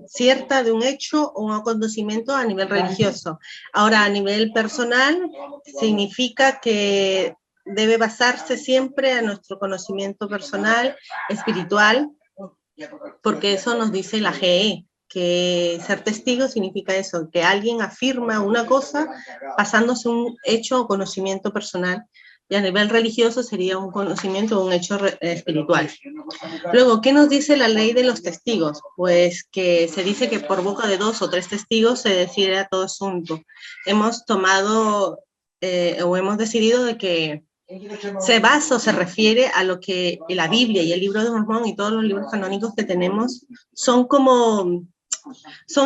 cierta de un hecho o un acontecimiento a nivel religioso. Ahora, a nivel personal, significa que debe basarse siempre en nuestro conocimiento personal, espiritual, porque eso nos dice la GE, que ser testigo significa eso, que alguien afirma una cosa basándose en un hecho o conocimiento personal, y a nivel religioso sería un conocimiento o un hecho espiritual. Luego, ¿qué nos dice la ley de los testigos? Pues que se dice que por boca de 2 o 3 testigos se decide todo asunto. Hemos tomado o hemos decidido de que se basa o se refiere a lo que la Biblia y el libro de Mormón y todos los libros canónicos que tenemos son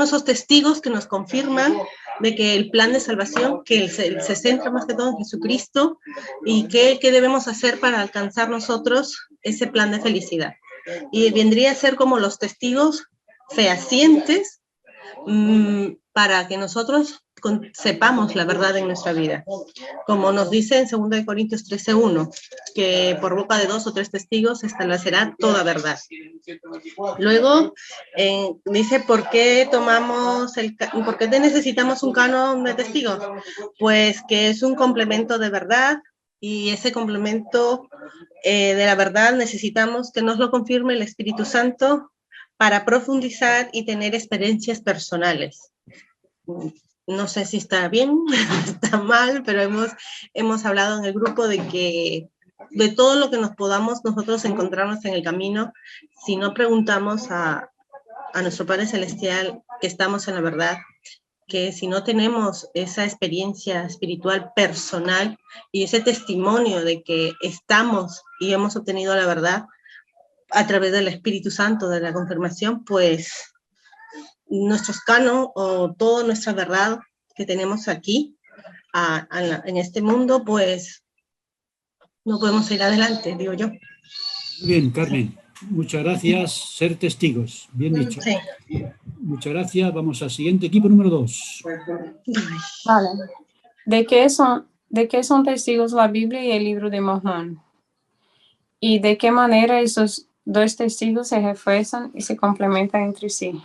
esos testigos que nos confirman de que el plan de salvación, que se centra más que todo en Jesucristo y qué debemos hacer para alcanzar nosotros ese plan de felicidad. Y vendría a ser como los testigos fehacientes para que nosotros sepamos la verdad en nuestra vida. Como nos dice en 2 Corintios 13:1, que por boca de 2 o 3 testigos se establecerá toda verdad. Luego dice, ¿por qué necesitamos un canon de testigos? Pues que es un complemento de verdad, y ese complemento de la verdad necesitamos que nos lo confirme el Espíritu Santo para profundizar y tener experiencias personales. No sé si está bien, está mal, pero hemos hablado en el grupo de que de todo lo que nos podamos nosotros encontrarnos en el camino, si no preguntamos a nuestro Padre Celestial que estamos en la verdad, que si no tenemos esa experiencia espiritual personal y ese testimonio de que estamos y hemos obtenido la verdad a través del Espíritu Santo, de la confirmación, pues nuestros canos o toda nuestra verdad que tenemos aquí en este mundo, pues no podemos ir adelante, digo yo. Muy bien, Carmen. Muchas gracias. Ser testigos. Bien dicho. Sí. Muchas gracias. Vamos al siguiente equipo número 2. Vale. ¿De qué son testigos la Biblia y el libro de Mormón? ¿Y de qué manera esos 2 testigos se refuerzan y se complementan entre sí?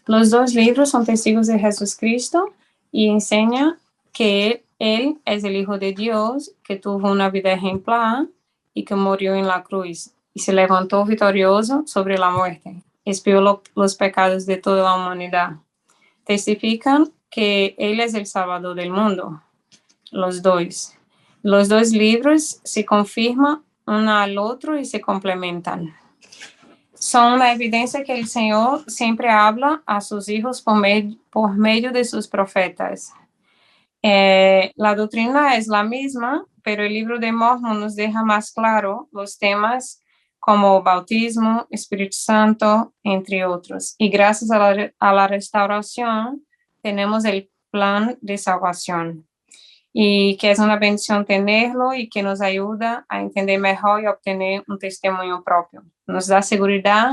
Los 2 libros son testigos de Jesucristo y enseñan que Él es el Hijo de Dios, que tuvo una vida ejemplar y que murió en la cruz y se levantó victorioso sobre la muerte, expió los pecados de toda la humanidad. Testifican que Él es el Salvador del mundo, los 2. Los 2 libros se confirman uno al otro y se complementan. Son la evidencia que el Señor siempre habla a sus hijos por medio de sus profetas. La doctrina es la misma, pero el libro de Mormón nos deja más claro los temas como bautismo, Espíritu Santo, entre otros. Y gracias a la restauración tenemos el plan de salvación. Y que es una bendición tenerlo y que nos ayuda a entender mejor y obtener un testimonio propio. Nos da seguridad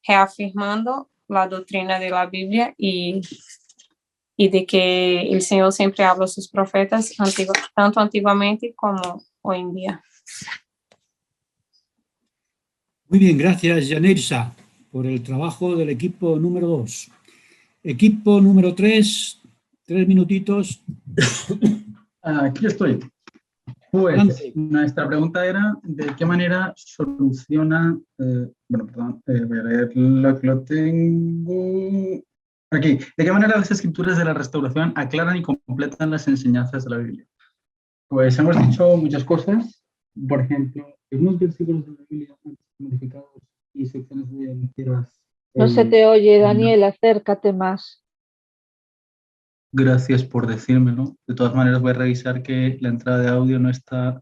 reafirmando la doctrina de la Biblia y de que el Señor siempre habla a sus profetas, tanto antiguamente como hoy en día. Muy bien, gracias, Yaneirsa, por el trabajo del equipo número 2. Equipo número 3, 3 minutitos. Aquí estoy. Pues nuestra pregunta era ¿de qué manera soluciona, voy a leer lo que lo tengo aquí, ¿de qué manera las escrituras de la restauración aclaran y completan las enseñanzas de la Biblia? Pues hemos dicho muchas cosas, por ejemplo, algunos versículos de la Biblia han sido modificados y secciones enteras. No se te oye, Daniel, acércate más. Gracias por decírmelo. De todas maneras voy a revisar que la entrada de audio no está...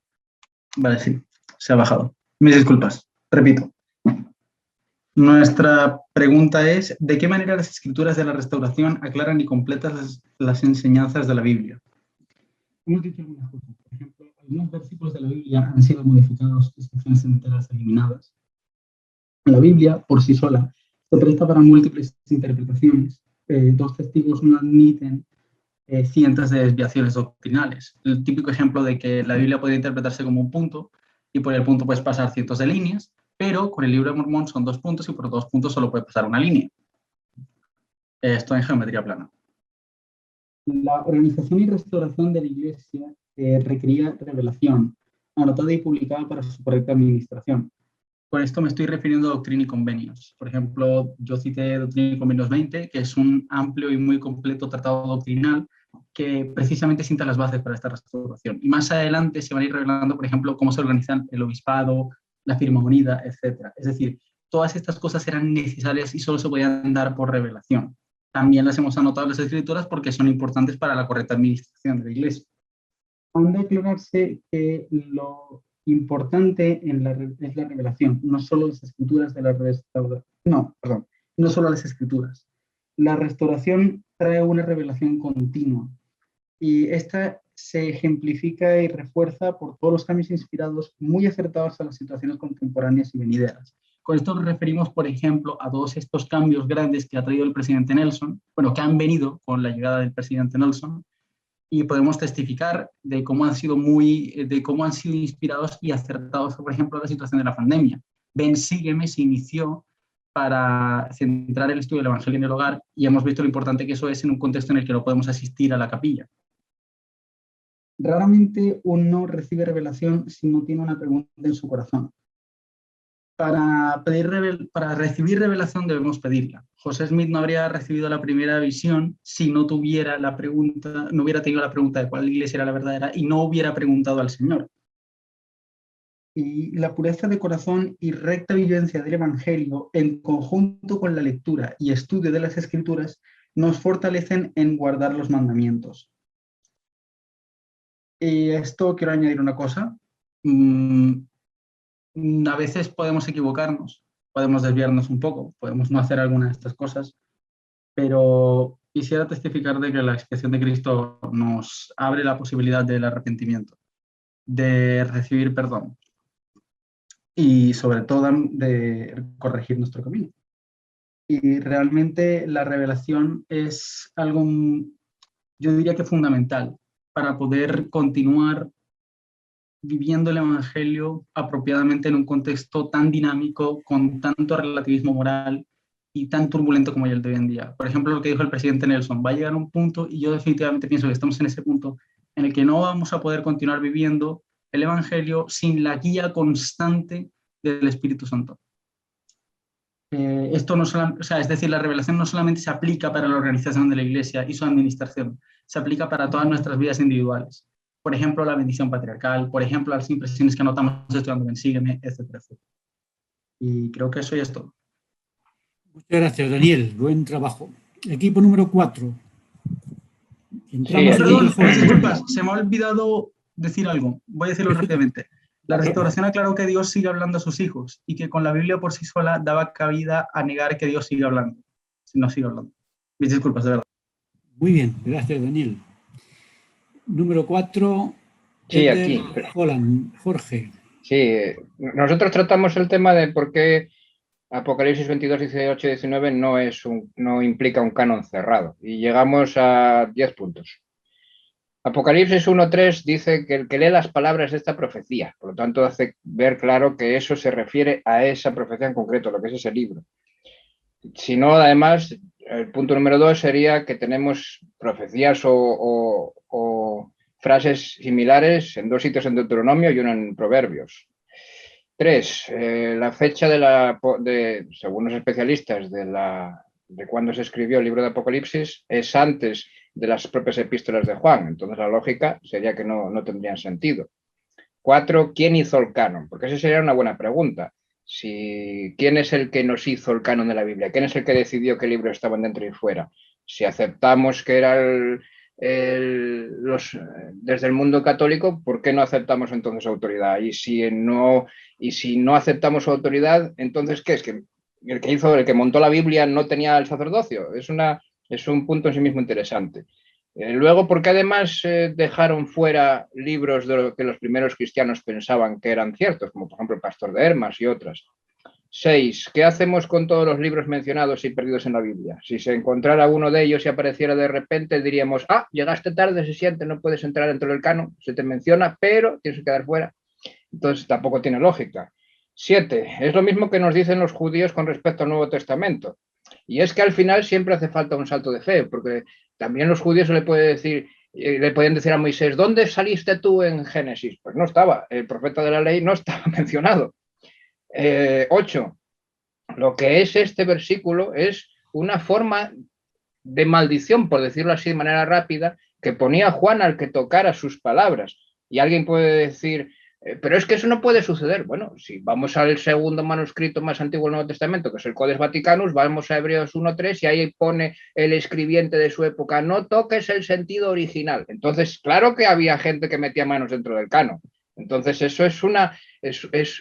Vale, sí, se ha bajado. Mis disculpas. Repito. Nuestra pregunta es, ¿de qué manera las escrituras de la restauración aclaran y completan las enseñanzas de la Biblia? Hemos dicho algunas cosas. Por ejemplo, algunos versículos de la Biblia han sido modificados y secciones enteras eliminadas. La Biblia, por sí sola, se presta para múltiples interpretaciones. 2 testigos no admiten cientos de desviaciones doctrinales. El típico ejemplo de que la Biblia puede interpretarse como un punto y por el punto puedes pasar cientos de líneas, pero con el libro de Mormón son 2 puntos y por 2 puntos solo puede pasar una línea. Esto en geometría plana. La organización y restauración de la Iglesia requería revelación, anotada y publicada para su correcta administración. Con esto me estoy refiriendo a Doctrina y Convenios. Por ejemplo, yo cité Doctrina y Convenios 20, que es un amplio y muy completo tratado doctrinal que precisamente sienta las bases para esta restauración. Y más adelante se van a ir revelando, por ejemplo, cómo se organizan el obispado, la firma unida, etc. Es decir, todas estas cosas eran necesarias y solo se podían dar por revelación. También las hemos anotado en las Escrituras porque son importantes para la correcta administración de la Iglesia. Han de aclararse que lo importante es la revelación, no solo las escrituras de la restauración. No solo las escrituras. La restauración trae una revelación continua y esta se ejemplifica y refuerza por todos los cambios inspirados muy acertados a las situaciones contemporáneas y venideras. Con esto nos referimos, por ejemplo, a todos estos cambios grandes que ha traído el presidente Nelson, que han venido con la llegada del presidente Nelson, y podemos testificar de cómo han sido inspirados y acertados, por ejemplo, la situación de la pandemia. Ven, sígueme se inició para centrar el estudio del Evangelio en el hogar y hemos visto lo importante que eso es en un contexto en el que no podemos asistir a la capilla. Raramente uno recibe revelación si no tiene una pregunta en su corazón. Para recibir revelación debemos pedirla. José Smith no habría recibido la primera visión si no hubiera tenido la pregunta de cuál iglesia era la verdadera y no hubiera preguntado al Señor. Y la pureza de corazón y recta vivencia del Evangelio, en conjunto con la lectura y estudio de las Escrituras, nos fortalecen en guardar los mandamientos. Y esto quiero añadir una cosa. A veces podemos equivocarnos, podemos desviarnos un poco, podemos no hacer alguna de estas cosas, pero quisiera testificar de que la expiación de Cristo nos abre la posibilidad del arrepentimiento, de recibir perdón y sobre todo de corregir nuestro camino. Y realmente la revelación es algo, yo diría que fundamental para poder continuar viviendo el Evangelio apropiadamente en un contexto tan dinámico, con tanto relativismo moral y tan turbulento como el de hoy en día. Por ejemplo, lo que dijo el presidente Nelson, va a llegar un punto, y yo definitivamente pienso que estamos en ese punto, en el que no vamos a poder continuar viviendo el Evangelio sin la guía constante del Espíritu Santo. Esto no es decir, la revelación no solamente se aplica para la organización de la Iglesia y su administración, se aplica para todas nuestras vidas individuales. Por ejemplo, la bendición patriarcal, por ejemplo, las impresiones que anotamos estudiando Ven, sígueme, etcétera, etcétera. Y creo que eso ya es todo. Muchas gracias, Daniel. Buen trabajo. Equipo número 4. Perdón, disculpas, se me ha olvidado decir algo. Voy a decirlo rápidamente. La restauración aclaró que Dios sigue hablando a sus hijos y que con la Biblia por sí sola daba cabida a negar que Dios sigue hablando. Si no sigue hablando. Mis disculpas, de verdad. Muy bien, gracias, Daniel. Número 4, Sí, aquí. Holland, Jorge. Sí, nosotros tratamos el tema de por qué Apocalipsis 22, 18 y 19 no implica un canon cerrado. Y llegamos a 10 puntos. Apocalipsis 1.3 dice que el que lee las palabras de esta profecía, por lo tanto hace ver claro que eso se refiere a esa profecía en concreto, lo que es ese libro. Si no, además, el punto número 2 sería que tenemos profecías o frases similares en 2 sitios en Deuteronomio y uno en Proverbios. 3, la fecha según los especialistas, de cuando se escribió el libro de Apocalipsis es antes de las propias epístolas de Juan, entonces la lógica sería que no tendrían sentido. 4, ¿quién hizo el canon? Porque esa sería una buena pregunta. ¿Quién es el que nos hizo el canon de la Biblia? ¿Quién es el que decidió qué libros estaban dentro y fuera? Si aceptamos que era desde el mundo católico, ¿por qué no aceptamos entonces autoridad? Y si no aceptamos su autoridad, entonces ¿qué es? ¿Que el que montó la Biblia no tenía el sacerdocio? Es un punto en sí mismo interesante. Luego, ¿por qué además dejaron fuera libros de lo que los primeros cristianos pensaban que eran ciertos, como por ejemplo el Pastor de Hermas y otras? 6, ¿qué hacemos con todos los libros mencionados y perdidos en la Biblia? Si se encontrara uno de ellos y apareciera de repente, diríamos, llegaste tarde, se siente, no puedes entrar dentro del canon, se te menciona, pero tienes que quedar fuera. Entonces tampoco tiene lógica. 7, es lo mismo que nos dicen los judíos con respecto al Nuevo Testamento. Y es que al final siempre hace falta un salto de fe, porque también los judíos le podían decir a Moisés, ¿dónde saliste tú en Génesis? Pues no estaba, el profeta de la ley no estaba mencionado. 8, lo que es este versículo es una forma de maldición, por decirlo así de manera rápida, que ponía Juan al que tocara sus palabras. Y alguien puede decir, pero es que eso no puede suceder. Bueno, si vamos al segundo manuscrito más antiguo del Nuevo Testamento, que es el Codex Vaticanus, vamos a Hebreos 1.3 y ahí pone el escribiente de su época, no toques el sentido original. Entonces, claro que había gente que metía manos dentro del canon. Entonces, eso es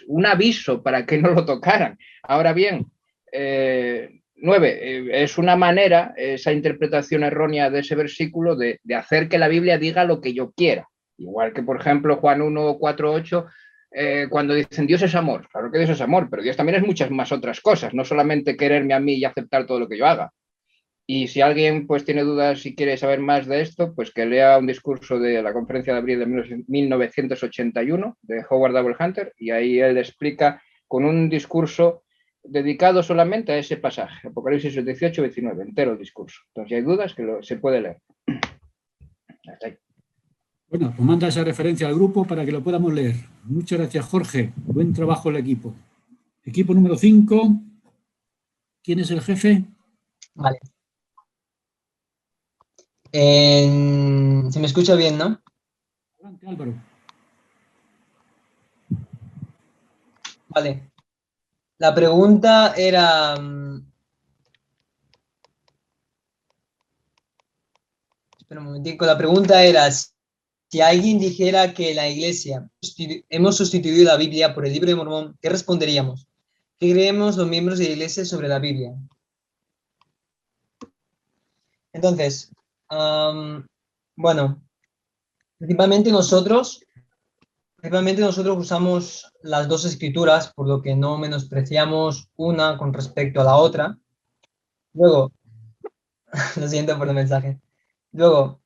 un aviso para que no lo tocaran. Ahora bien, 9, es una manera, esa interpretación errónea de ese versículo, de hacer que la Biblia diga lo que yo quiera. Igual que, por ejemplo, Juan 1, 4, 8, cuando dicen Dios es amor. Claro que Dios es amor, pero Dios también es muchas más otras cosas, no solamente quererme a mí y aceptar todo lo que yo haga. Y si alguien pues tiene dudas y quiere saber más de esto, pues que lea un discurso de la Conferencia de Abril de 1981 de Howard W. Hunter, y ahí él explica con un discurso dedicado solamente a ese pasaje, Apocalipsis 18, 19, entero el discurso. Entonces, si hay dudas, se puede leer. Hasta ahí. Bueno, pues manda esa referencia al grupo para que lo podamos leer. Muchas gracias, Jorge. Buen trabajo el equipo. Equipo número 5. ¿Quién es el jefe? Vale. Se me escucha bien, ¿no? Adelante, Álvaro. Vale. La pregunta era... Espera un momentico. La pregunta era, si alguien dijera que la Iglesia hemos sustituido la Biblia por el Libro de Mormón, ¿qué responderíamos? ¿Qué creemos los miembros de la Iglesia sobre la Biblia? Entonces, bueno, principalmente nosotros usamos las dos escrituras, por lo que no menospreciamos una con respecto a la otra. Luego, lo siento por el mensaje. Luego,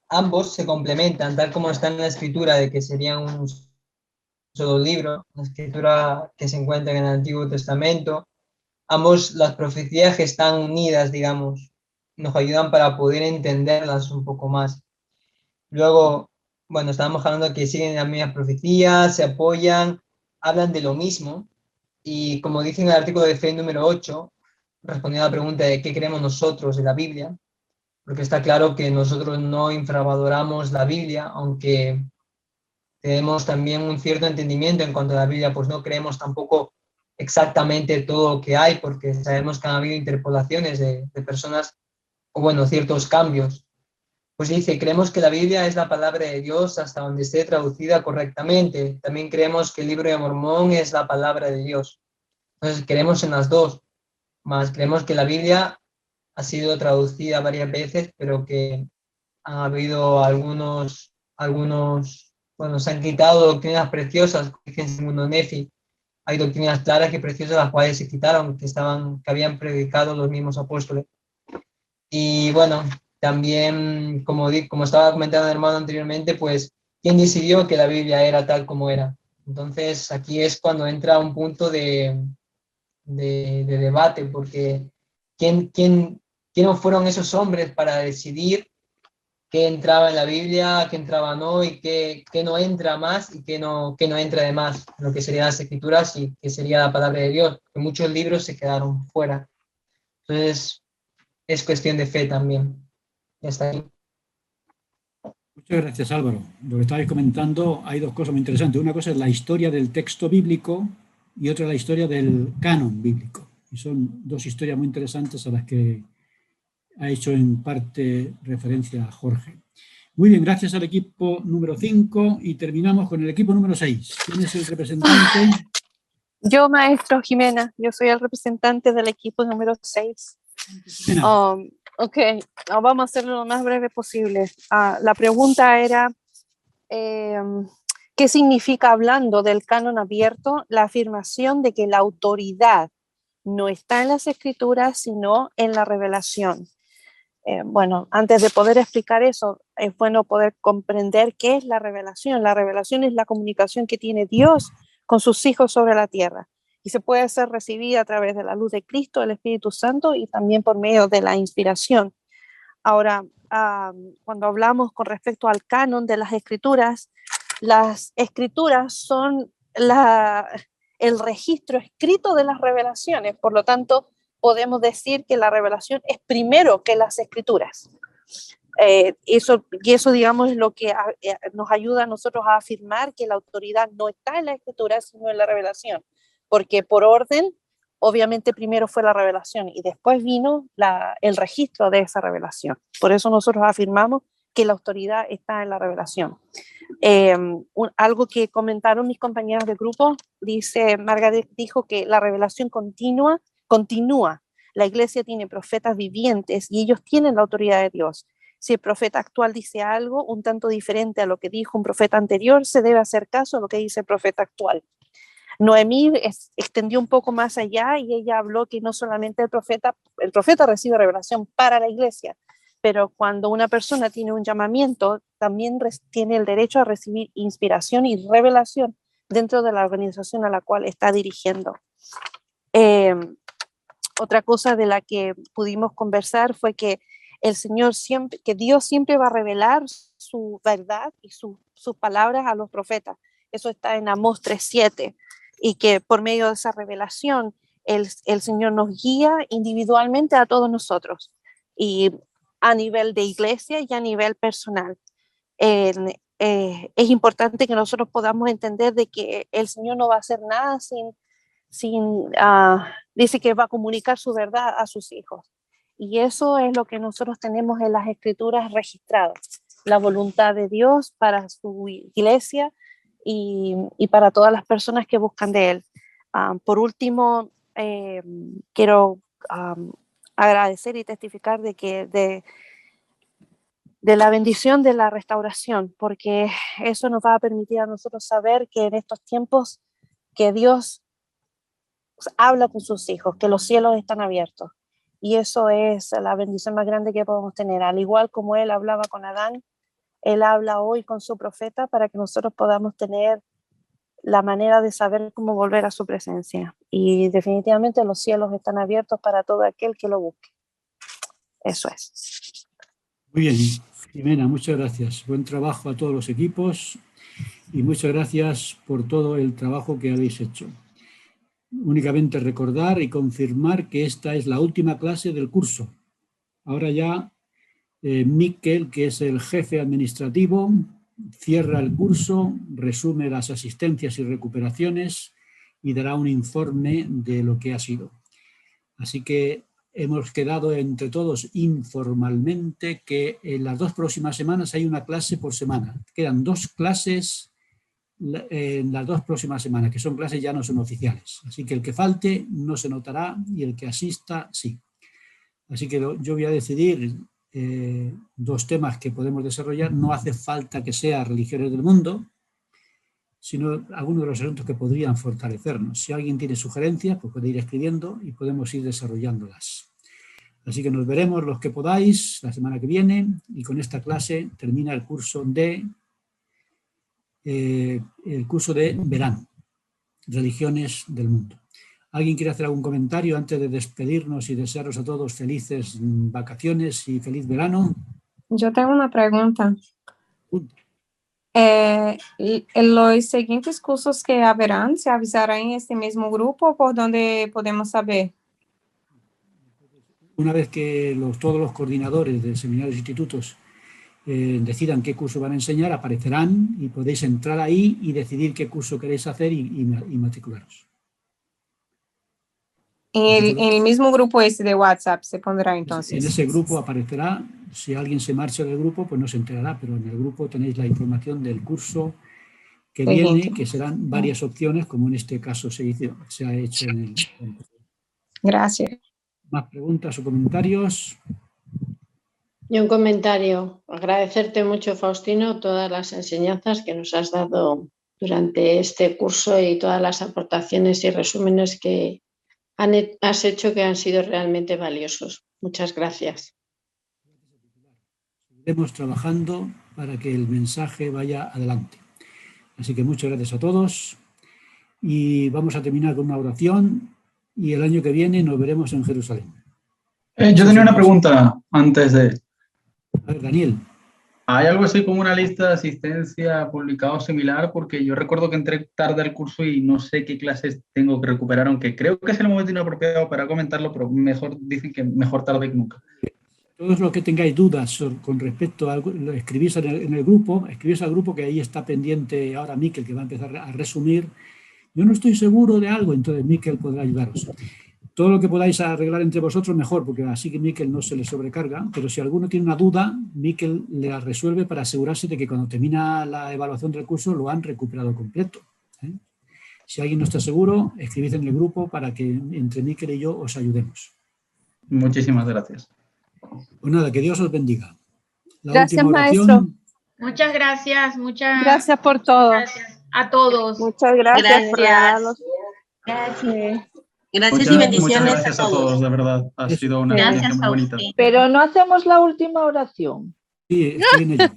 ambos se complementan, tal como está en la escritura de que sería un solo libro, la escritura que se encuentra en el Antiguo Testamento. Ambos, las profecías que están unidas, digamos, nos ayudan para poder entenderlas un poco más. Luego, bueno, estábamos hablando de que siguen las mismas profecías, se apoyan, hablan de lo mismo, y como dice en el artículo de fe número 8, respondiendo a la pregunta de qué creemos nosotros de la Biblia, porque está claro que nosotros no infravaloramos la Biblia, aunque tenemos también un cierto entendimiento en cuanto a la Biblia, pues no creemos tampoco exactamente todo lo que hay, porque sabemos que han habido interpolaciones de personas, o bueno, ciertos cambios. Pues dice, creemos que la Biblia es la palabra de Dios hasta donde esté traducida correctamente. También creemos que el Libro de Mormón es la palabra de Dios. Entonces creemos en las dos, más creemos que la Biblia, ha sido traducida varias veces, pero que ha habido algunos, bueno, se han quitado doctrinas preciosas, segundo Nefi. Hay doctrinas claras y preciosas las cuales se quitaron, que habían predicado los mismos apóstoles. Y bueno, también, como estaba comentando el hermano anteriormente, pues, ¿quién decidió que la Biblia era tal como era? Entonces, aquí es cuando entra un punto de debate, porque ¿quiénes fueron esos hombres para decidir qué entraba en la Biblia, qué entraba no, y qué no entra más y qué no entra de más, lo que serían las escrituras y qué sería la palabra de Dios? Que muchos libros se quedaron fuera. Entonces, es cuestión de fe también. Ya está ahí. Muchas gracias, Álvaro. Lo que estabais comentando, hay dos cosas muy interesantes. Una cosa es la historia del texto bíblico y otra la historia del canon bíblico. Y son dos historias muy interesantes a las que ha hecho en parte referencia a Jorge. Muy bien, gracias al equipo número 5 y terminamos con el equipo número 6. ¿Quién es el representante? Yo, maestro Jimena, yo soy el representante del equipo número 6. Ok, vamos a hacerlo lo más breve posible. La pregunta era, ¿qué significa, hablando del canon abierto, la afirmación de que la autoridad no está en las escrituras, sino en la revelación? Bueno, antes de poder explicar eso, es bueno poder comprender qué es la revelación. La revelación es la comunicación que tiene Dios con sus hijos sobre la tierra y se puede ser recibida a través de la luz de Cristo, el Espíritu Santo y también por medio de la inspiración. Ahora, cuando hablamos con respecto al canon de las escrituras son el registro escrito de las revelaciones, por lo tanto, podemos decir que la revelación es primero que las escrituras. Eso, digamos, es lo que nos ayuda a nosotros a afirmar que la autoridad no está en la escritura, sino en la revelación, porque por orden, obviamente primero fue la revelación y después vino el registro de esa revelación. Por eso nosotros afirmamos que la autoridad está en la revelación. Algo que comentaron mis compañeros de grupo, Margaret dijo que la revelación continúa. La iglesia tiene profetas vivientes y ellos tienen la autoridad de Dios. Si el profeta actual dice algo un tanto diferente a lo que dijo un profeta anterior, se debe hacer caso a lo que dice el profeta actual. Noemí extendió un poco más allá y ella habló que no solamente el profeta recibe revelación para la iglesia, pero cuando una persona tiene un llamamiento, también tiene el derecho a recibir inspiración y revelación dentro de la organización a la cual está dirigiendo. Otra cosa de la que pudimos conversar fue que Dios siempre va a revelar su verdad y sus palabras a los profetas. Eso está en Amós 3:7, y que por medio de esa revelación el Señor nos guía individualmente a todos nosotros, y a nivel de iglesia y a nivel personal. Es importante que nosotros podamos entender de que el Señor no va a hacer nada dice que va a comunicar su verdad a sus hijos. Y eso es lo que nosotros tenemos en las escrituras registradas, la voluntad de Dios para su iglesia y para todas las personas que buscan de Él. Por último, quiero agradecer y testificar de la bendición de la restauración, porque eso nos va a permitir a nosotros saber que en estos tiempos que Dios habla con sus hijos, que los cielos están abiertos, y eso es la bendición más grande que podemos tener. Al igual como Él hablaba con Adán, Él habla hoy con su profeta para que nosotros podamos tener la manera de saber cómo volver a su presencia, y definitivamente los cielos están abiertos para todo aquel que lo busque. Eso es. Muy bien, Jimena, muchas gracias. Buen trabajo a todos los equipos y muchas gracias por todo el trabajo que habéis hecho. Únicamente recordar y confirmar que esta es la última clase del curso. Ahora ya Miquel, que es el jefe administrativo, cierra el curso, resume las asistencias y recuperaciones y dará un informe de lo que ha sido. Así que hemos quedado entre todos informalmente que en las 2 próximas semanas hay una clase por semana. Quedan 2 clases en las 2 próximas semanas, que son clases ya no son oficiales. Así que el que falte no se notará y el que asista sí. Así que yo voy a decidir 2 temas que podemos desarrollar. No hace falta que sea religiones del mundo, sino algunos de los asuntos que podrían fortalecernos. Si alguien tiene sugerencias, pues puede ir escribiendo y podemos ir desarrollándolas. Así que nos veremos los que podáis la semana que viene, y con esta clase termina el curso de verano, religiones del mundo. ¿Alguien quiere hacer algún comentario antes de despedirnos y desearos a todos felices vacaciones y feliz verano? Yo tengo una pregunta. ¿Los siguientes cursos que habrán se avisarán en este mismo grupo o por dónde podemos saber? Una vez que todos los coordinadores de seminarios e institutos decidan qué curso van a enseñar, aparecerán y podéis entrar ahí y decidir qué curso queréis hacer y matricularos. En el mismo grupo ese de WhatsApp se pondrá entonces. En ese grupo aparecerá. Si alguien se marcha del grupo, pues no se enterará, pero en el grupo tenéis la información del curso que viene, que serán varias opciones, como en este caso se ha hecho en el... Gracias. ¿Más preguntas o comentarios? Y un comentario. Agradecerte mucho, Faustino, todas las enseñanzas que nos has dado durante este curso y todas las aportaciones y resúmenes que has hecho, que han sido realmente valiosos. Muchas gracias. Seguiremos trabajando para que el mensaje vaya adelante. Así que muchas gracias a todos y vamos a terminar con una oración y el año que viene nos veremos en Jerusalén. Yo tenía una pregunta antes de... A ver, Daniel. ¿Hay algo así como una lista de asistencia publicado similar? Porque yo recuerdo que entré tarde al curso y no sé qué clases tengo que recuperar, aunque creo que es el momento inapropiado para comentarlo, pero dicen que mejor tarde que nunca. Todos los que tengáis dudas con respecto a algo, lo escribís en el grupo, escribís al grupo, que ahí está pendiente ahora Miquel, que va a empezar a resumir. Yo no estoy seguro de algo, entonces Miquel podrá ayudaros. Todo lo que podáis arreglar entre vosotros mejor, porque así que Miquel no se le sobrecarga, pero si alguno tiene una duda, Miquel le la resuelve para asegurarse de que cuando termina la evaluación del curso lo han recuperado completo. Si alguien no está seguro, escribid en el grupo para que entre Miquel y yo os ayudemos. Muchísimas gracias. Pues nada, que Dios os bendiga. Gracias, maestro. Muchas gracias, Gracias por todo. Gracias a todos. Muchas gracias por darnos. Gracias. Gracias y bendiciones muchas gracias a todos, de verdad. Ha sido una experiencia muy bonita. Pero no hacemos la última oración. Sí, estoy en ello.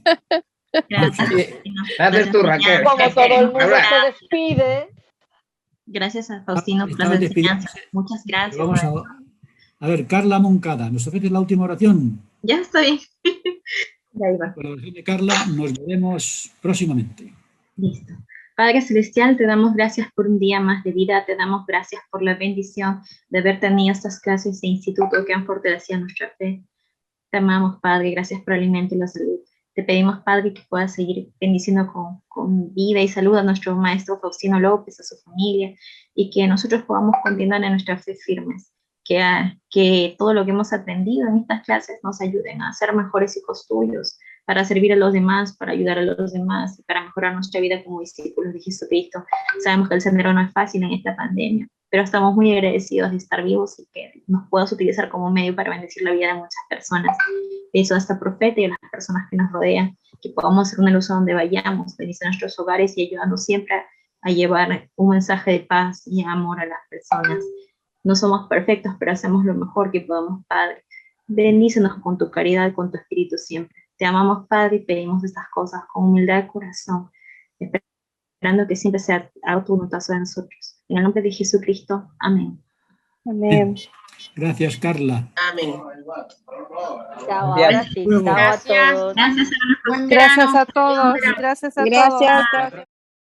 Gracias tú, Raquel. Como todo el mundo se despide. Gracias a Faustino por las enseñanzas. Muchas gracias. Vamos a ver, Carla Moncada, ¿nos ofreces la última oración? Ya estoy. Ya iba. Con la oración de Carla nos veremos próximamente. Listo. Padre Celestial, te damos gracias por un día más de vida, te damos gracias por la bendición de haber tenido estas clases de instituto que han fortalecido nuestra fe. Te amamos, Padre, gracias por el alimento y la salud. Te pedimos, Padre, que puedas seguir bendiciendo con vida y salud a nuestro maestro Faustino López, a su familia, y que nosotros podamos continuar en nuestra fe firmes. Que todo lo que hemos aprendido en estas clases nos ayuden a ser mejores hijos tuyos, para servir a los demás, para ayudar a los demás, para mejorar nuestra vida como discípulos de Jesucristo. Sabemos que el sendero no es fácil en esta pandemia, pero estamos muy agradecidos de estar vivos y que nos puedas utilizar como medio para bendecir la vida de muchas personas. Beso a esta profeta y a las personas que nos rodean, que podamos hacer una luz a donde vayamos, bendice nuestros hogares y ayudando siempre a llevar un mensaje de paz y amor a las personas. No somos perfectos, pero hacemos lo mejor que podemos, Padre. Bendícenos con tu caridad, con tu espíritu siempre. Te amamos, Padre, y pedimos estas cosas con humildad de corazón, esperando que siempre sea a tu voluntad de nosotros. En el nombre de Jesucristo, amén. Amén. Gracias, Carla. Amén. Chao, ahora sí. Chao a todos. Gracias Gracias a todos. Gracias a todos. Gracias.